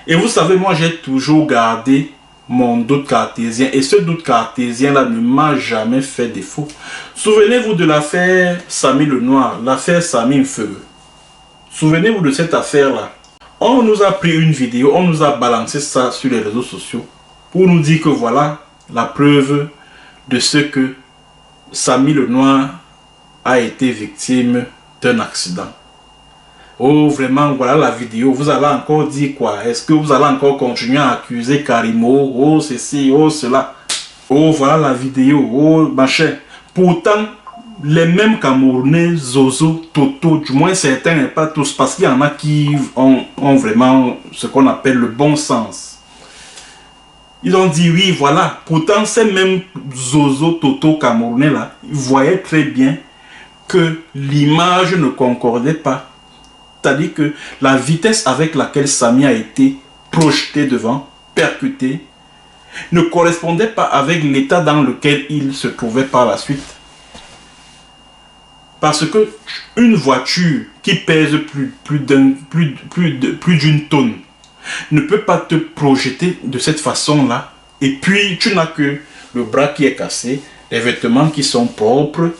Et vous savez, moi j'ai toujours gardé mon doute cartésien. Et ce doute cartésien-là ne m'a jamais fait défaut. Souvenez-vous de l'affaire Samy Lenoir, l'affaire Samy Mfeu. Souvenez-vous de cette affaire-là. On nous a pris une vidéo, on nous a balancé ça sur les réseaux sociaux pour nous dire que voilà la preuve de ce que Samy Lenoir a été victime d'un accident. Oh, vraiment, voilà la vidéo. Vous allez encore dire quoi? Est-ce que vous allez encore continuer à accuser Karimo? Oh, ceci, oh, cela. Oh, voilà la vidéo. Oh, machin. Pourtant, les mêmes Camerounais, Zozo, Toto, du moins certains, mais pas tous, parce qu'il y en a qui ont vraiment ce qu'on appelle le bon sens. Ils ont dit oui, voilà. Pourtant, ces mêmes Zozo, Toto, Camerounais là, ils voyaient très bien que l'image ne concordait pas. C'est-à-dire que la vitesse avec laquelle Samy a été projeté devant, percuté, ne correspondait pas avec l'état dans lequel il se trouvait par la suite. Parce que une voiture qui pèse plus d'une tonne ne peut pas te projeter de cette façon-là. Et puis, tu n'as que le bras qui est cassé, les vêtements qui sont propres.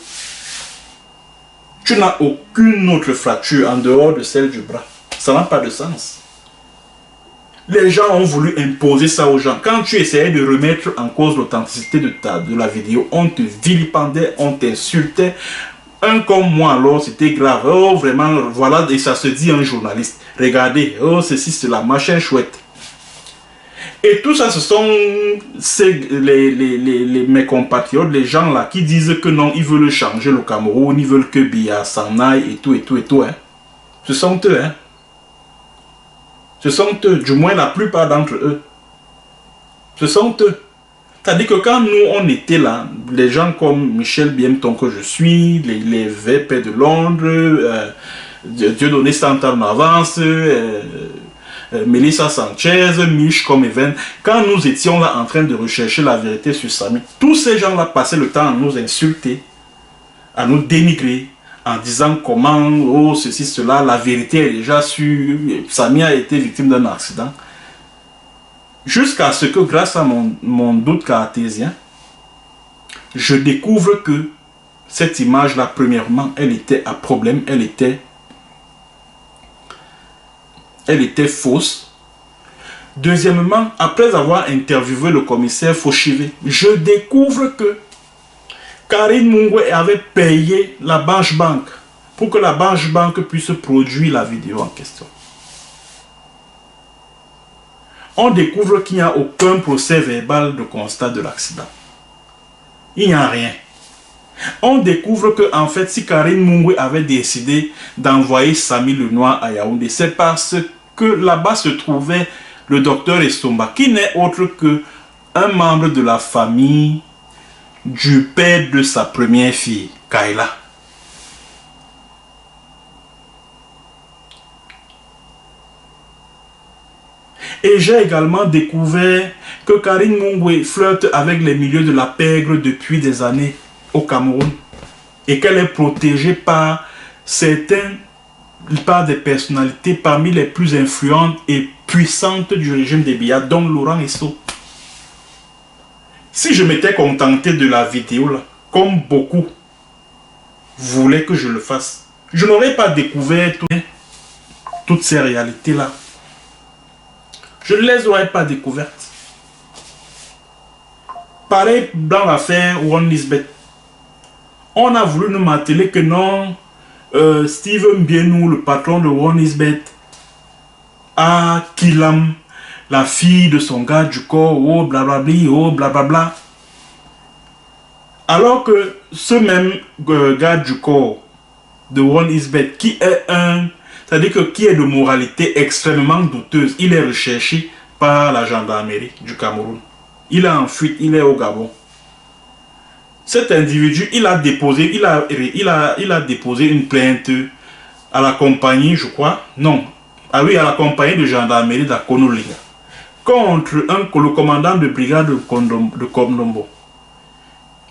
Tu n'as aucune autre fracture en dehors de celle du bras. Ça n'a pas de sens. Les gens ont voulu imposer ça aux gens. Quand tu essayais de remettre en cause l'authenticité de la vidéo, on te vilipendait, on t'insultait. Un comme moi, alors, c'était grave. Oh, vraiment, voilà, et ça se dit un journaliste. Regardez, oh, ceci, cela, machin chouette. Et tout ça, ce sont mes compatriotes, les gens là, qui disent que non, ils veulent changer le Cameroun, ils veulent que Biya s'en aille et tout, hein. Ce sont eux, hein. Ce sont eux, du moins la plupart d'entre eux. Ce sont eux. C'est-à-dire que quand nous, on était là, les gens comme Michel Biemton que je suis, les VP de Londres, Dieudonné Santa en avance, Melissa Sanchez, Mich comme Even, quand nous étions là en train de rechercher la vérité sur Samy, tous ces gens-là passaient le temps à nous insulter, à nous dénigrer, en disant comment, oh, ceci, cela, la vérité est déjà sûre, Samy a été victime d'un accident. Jusqu'à ce que, grâce à mon doute cartésien, je découvre que cette image-là, premièrement, elle était à problème, elle était fausse. Deuxièmement, après avoir interviewé le commissaire Fauchivé, je découvre que Karine Mungwe avait payé la Banche Bank pour que la Banche Bank puisse produire la vidéo en question. On découvre qu'il n'y a aucun procès verbal de constat de l'accident. Il n'y a rien. On découvre que, en fait, si Karine Mungwe avait décidé d'envoyer Samy Lenoir à Yaoundé, c'est parce que là-bas se trouvait le docteur Estomba, qui n'est autre que un membre de la famille du père de sa première fille, Kayla. Et j'ai également découvert que Karine Mungwe flirte avec les milieux de la pègre depuis des années au Cameroun et qu'elle est protégée par des personnalités parmi les plus influentes et puissantes du régime des Biya, dont Laurent Esso. Si je m'étais contenté de la vidéo là, comme beaucoup voulaient que je le fasse, je n'aurais pas découvert toutes ces réalités là. Je ne les aurais pas découvertes. Pareil dans l'affaire One Lisbeth. On a voulu nous marteler que non, Steven Bienou, le patron de One Lisbeth, a Kilam, la fille de son gars du corps, oh blablabli, oh blablabla. Alors que ce même gars du corps de One Lisbeth, qui est qui est de moralité extrêmement douteuse, il est recherché par la gendarmerie du Cameroun. Il est en fuite, il est au Gabon. Cet individu, il a déposé une plainte à la compagnie, je crois, non, à la compagnie de gendarmerie d'Akonolinga contre le commandant de brigade de Komdombo,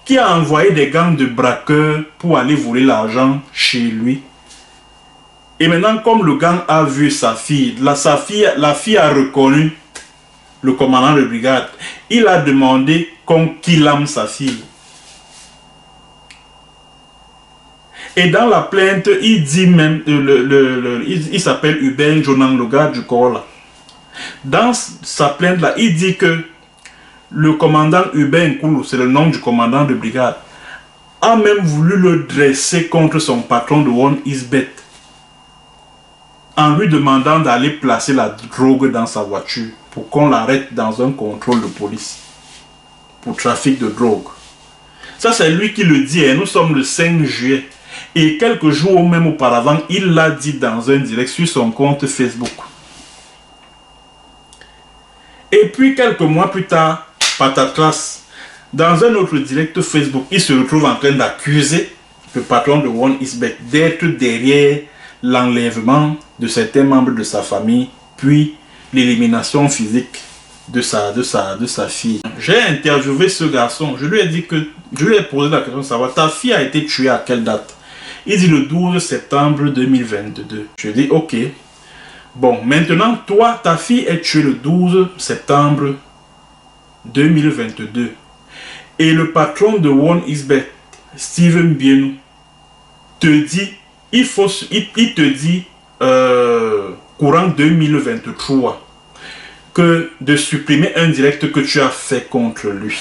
qui a envoyé des gangs de braqueurs pour aller voler l'argent chez lui. Et maintenant, comme le gang a vu sa fille, la fille a reconnu le commandant de brigade. Il a demandé qu'on killame sa fille. Et dans la plainte, il dit même, il s'appelle Hubert Jonang, le gars du corps là. Dans sa plainte là, il dit que le commandant Hubert Nkoulou, c'est le nom du commandant de brigade, a même voulu le dresser contre son patron de One Lisbeth en lui demandant d'aller placer la drogue dans sa voiture pour qu'on l'arrête dans un contrôle de police pour trafic de drogue. Ça, c'est lui qui le dit, et nous sommes le 5 juillet. Et quelques jours même auparavant, il l'a dit dans un direct sur son compte Facebook. Et puis quelques mois plus tard, patatras, dans un autre direct Facebook, il se retrouve en train d'accuser le patron de One Lisbeth d'être derrière l'enlèvement de certains membres de sa famille, puis l'élimination physique de sa fille. J'ai interviewé ce garçon, je lui ai posé la question de savoir, ta fille a été tuée à quelle date? Il dit le 12 septembre 2022. Je dis ok. Bon, maintenant, toi, ta fille est tuée le 12 septembre 2022. Et le patron de One Lisbeth, Steven Bienou, te dit, il te dit, courant 2023, que de supprimer un direct que tu as fait contre lui.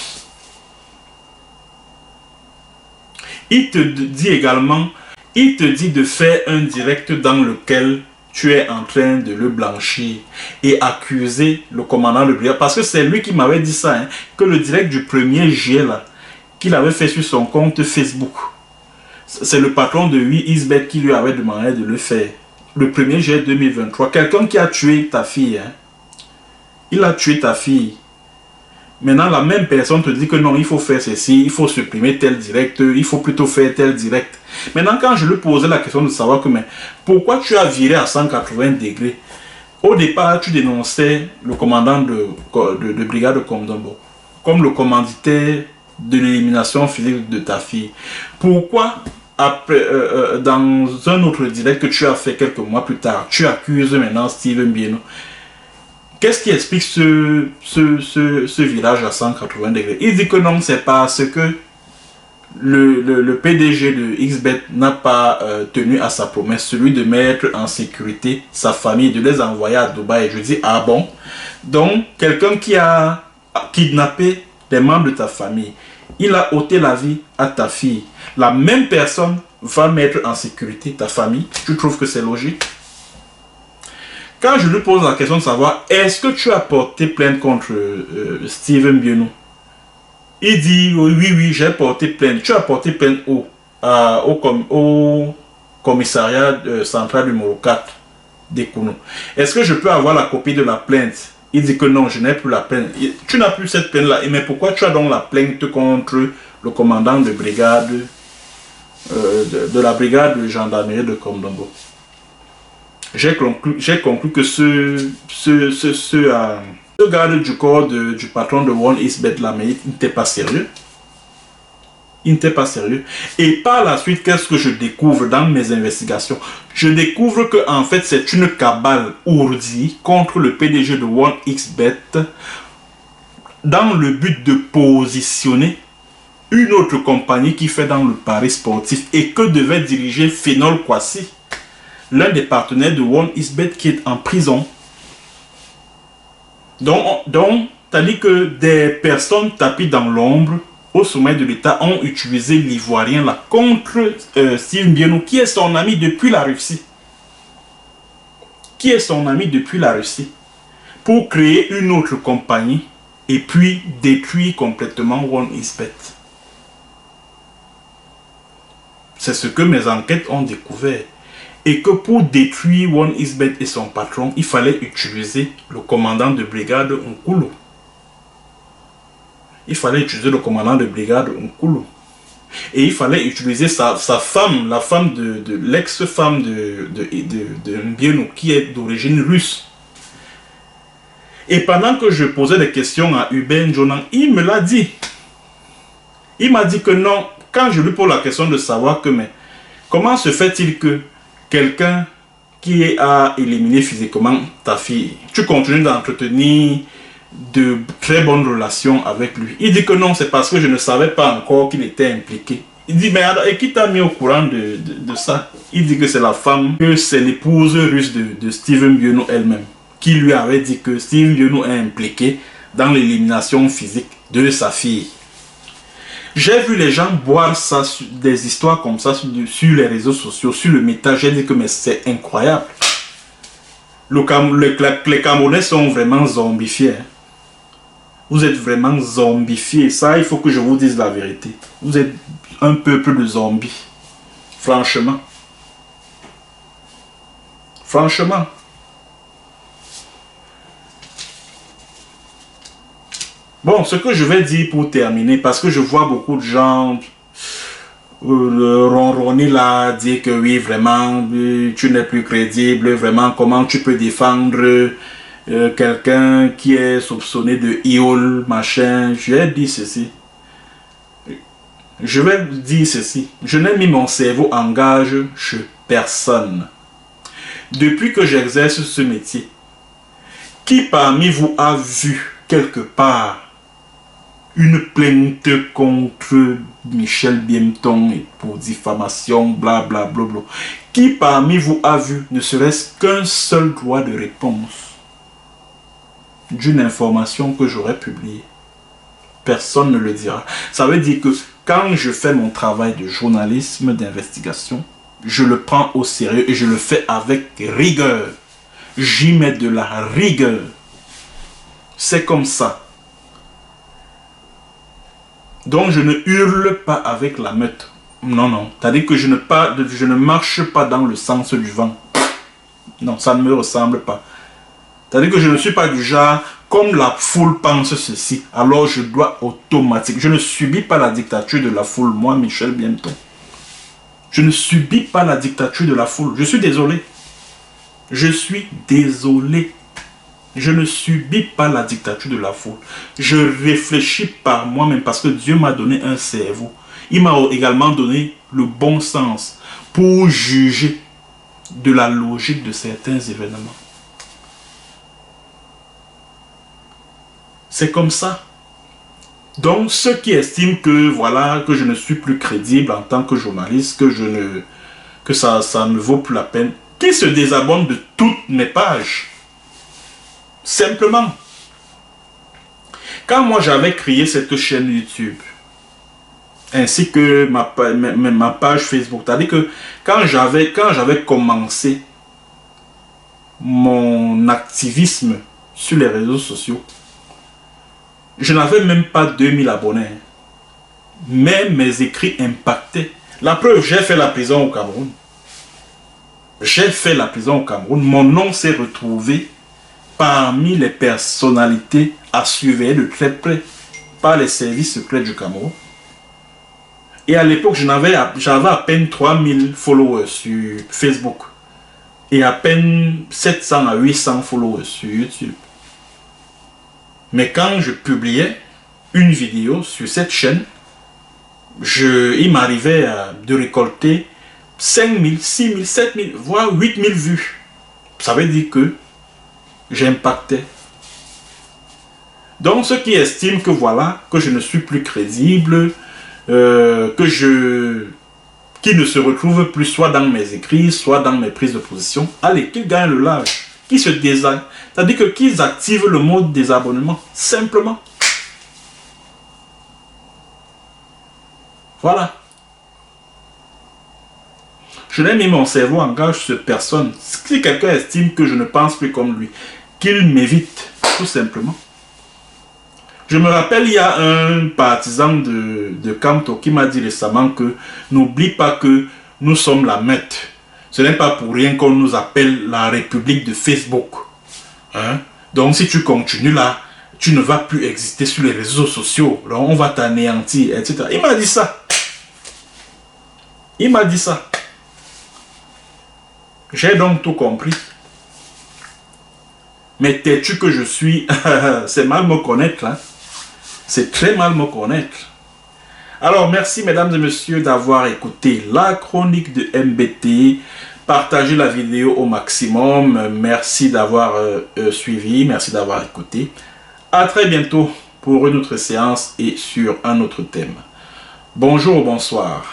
Il te dit également, il te dit de faire un direct dans lequel tu es en train de le blanchir et accuser le commandant de brigade. Parce que c'est lui qui m'avait dit ça, hein, que le direct du 1er juillet, qu'il avait fait sur son compte Facebook, c'est le patron de One Lisbeth qui lui avait demandé de le faire. Le 1er juillet 2023, quelqu'un qui a tué ta fille, hein, il a tué ta fille. Maintenant, la même personne te dit que non, il faut faire ceci, il faut supprimer tel direct, il faut plutôt faire tel direct. Maintenant, quand je lui posais la question de savoir que, mais pourquoi tu as viré à 180 degrés? Au départ, tu dénonçais le commandant de brigade de Komdombo comme le commanditaire de l'élimination physique de ta fille. Pourquoi, après, dans un autre direct que tu as fait quelques mois plus tard, tu accuses maintenant Steven Bienou? Qu'est-ce qui explique ce virage à 180 degrés? Il dit que non, c'est parce que le PDG de XBET n'a pas tenu à sa promesse, celui de mettre en sécurité sa famille, de les envoyer à Dubaï. Je dis, ah bon? Donc, quelqu'un qui a kidnappé des membres de ta famille, il a ôté la vie à ta fille. La même personne va mettre en sécurité ta famille. Tu trouves que c'est logique? Quand je lui pose la question de savoir, est-ce que tu as porté plainte contre Steven Bienou? Il dit, oui, j'ai porté plainte. Tu as porté plainte où? Au commissariat central numéro 4 d'Ekounou. Est-ce que je peux avoir la copie de la plainte? Il dit que non, je n'ai plus la plainte. Tu n'as plus cette plainte-là. Mais pourquoi tu as donc la plainte contre le commandant de brigade, de la brigade de gendarmerie de Komdombo? j'ai conclu que ce garde du corps du patron de One Xbet là, mais il n'était pas sérieux. Il n'était pas sérieux. Et par la suite, qu'est-ce que je découvre dans mes investigations? Je découvre que en fait, c'est une cabale ourdie contre le PDG de One Xbet dans le but de positionner une autre compagnie qui fait dans le pari sportif et que devait diriger Phénol Kwasi, l'un des partenaires de One Xbet qui est en prison. Donc, c'est-à-dire que des personnes tapis dans l'ombre au sommet de l'État ont utilisé l'Ivoirien là contre Steve Mbienou, qui est son ami depuis la Russie. Qui est son ami depuis la Russie, pour créer une autre compagnie et puis détruire complètement One Xbet. C'est ce que mes enquêtes ont découvert. Et que pour détruire One Xbet et son patron, il fallait utiliser le commandant de brigade Nkulu. Il fallait utiliser le commandant de brigade Nkulu. Et il fallait utiliser sa femme, la femme de l'ex-femme de Mbienou, qui est d'origine russe. Et pendant que je posais des questions à Hubert Jonan, il me l'a dit. Il m'a dit que non, quand je lui pose la question de savoir que, mais comment se fait-il que quelqu'un qui a éliminé physiquement ta fille, tu continues d'entretenir de très bonnes relations avec lui? Il dit que non, c'est parce que je ne savais pas encore qu'il était impliqué. Il dit, mais alors, et qui t'a mis au courant de ça? Il dit que c'est la femme, que c'est l'épouse russe de Steven Mbienou elle-même, qui lui avait dit que Steven Mbienou est impliqué dans l'élimination physique de sa fille. J'ai vu les gens boire ça, des histoires comme ça sur les réseaux sociaux, sur le méta. J'ai dit que mais c'est incroyable. Les Camerounais sont vraiment zombifiés. Hein. Vous êtes vraiment zombifiés. Ça, il faut que je vous dise la vérité. Vous êtes un peuple de zombies. Franchement. Franchement. Bon, ce que je vais dire pour terminer, parce que je vois beaucoup de gens ronronner là, dire que oui, vraiment, tu n'es plus crédible, vraiment, comment tu peux défendre quelqu'un qui est soupçonné de iol, machin. Je vais dire ceci. Je vais dire ceci. Je n'ai mis mon cerveau en gage chez personne. Depuis que j'exerce ce métier, qui parmi vous a vu quelque part une plainte contre Michel Biemton pour diffamation, blablabla, bla, bla, bla. Qui parmi vous a vu ne serait-ce qu'un seul droit de réponse d'une information que j'aurais publiée? Personne ne le dira. Ça veut dire que quand je fais mon travail de journalisme, d'investigation, je le prends au sérieux et je le fais avec rigueur. J'y mets de la rigueur. C'est comme ça. Donc je ne hurle pas avec la meute. Non, non. C'est-à-dire que je ne marche pas dans le sens du vent. Non, ça ne me ressemble pas. C'est-à-dire que je ne suis pas du genre, comme la foule pense ceci, alors je dois automatiquement. Je ne subis pas la dictature de la foule, moi, Michel Biemton. Je ne subis pas la dictature de la foule. Je suis désolé. Je suis désolé. Je ne subis pas la dictature de la foule. Je réfléchis par moi-même parce que Dieu m'a donné un cerveau. Il m'a également donné le bon sens pour juger de la logique de certains événements. C'est comme ça. Donc, ceux qui estiment que, voilà, que je ne suis plus crédible en tant que journaliste, que ça ne vaut plus la peine, qu'ils se désabonnent de toutes mes pages. Simplement. Quand moi j'avais créé cette chaîne YouTube, ainsi que ma page Facebook, c'est-à-dire que quand j'avais commencé mon activisme sur les réseaux sociaux, je n'avais même pas 2000 abonnés. Mais mes écrits impactaient. La preuve, j'ai fait la prison au Cameroun. J'ai fait la prison au Cameroun. Mon nom s'est retrouvé parmi les personnalités à surveiller de très près par les services secrets du Cameroun. Et à l'époque, j'avais à peine 3000 followers sur Facebook. et à peine 700 à 800 followers sur YouTube. Mais quand je publiais une vidéo sur cette chaîne, il m'arrivait de récolter 5000, 6000, 7000, voire 8000 vues. Ça veut dire que j'impactais. Donc ceux qui estiment que voilà, que je ne suis plus crédible, qui ne se retrouvent plus soit dans mes écrits, soit dans mes prises de position, allez, qu'ils gagnent le large, qu'ils se désabonnent. C'est-à-dire que qu'ils activent le mode désabonnement, simplement. Voilà. Je n'ai mis mon cerveau en gage sur personne. Si quelqu'un estime que je ne pense plus comme lui, qu'il m'évite, tout simplement. Je me rappelle, il y a un partisan de Kanto qui m'a dit récemment que n'oublie pas que nous sommes la Met. Ce n'est pas pour rien qu'on nous appelle la République de Facebook. Hein? Donc si tu continues là, tu ne vas plus exister sur les réseaux sociaux. Donc on va t'anéantir, etc. Il m'a dit ça. Il m'a dit ça. J'ai donc tout compris. Mais têtu que je suis, c'est mal me connaître là. C'est très mal me connaître. Alors, merci mesdames et messieurs d'avoir écouté la chronique de MBT. Partagez la vidéo au maximum. Merci d'avoir suivi. Merci d'avoir écouté. À très bientôt pour une autre séance et sur un autre thème. Bonjour, bonsoir.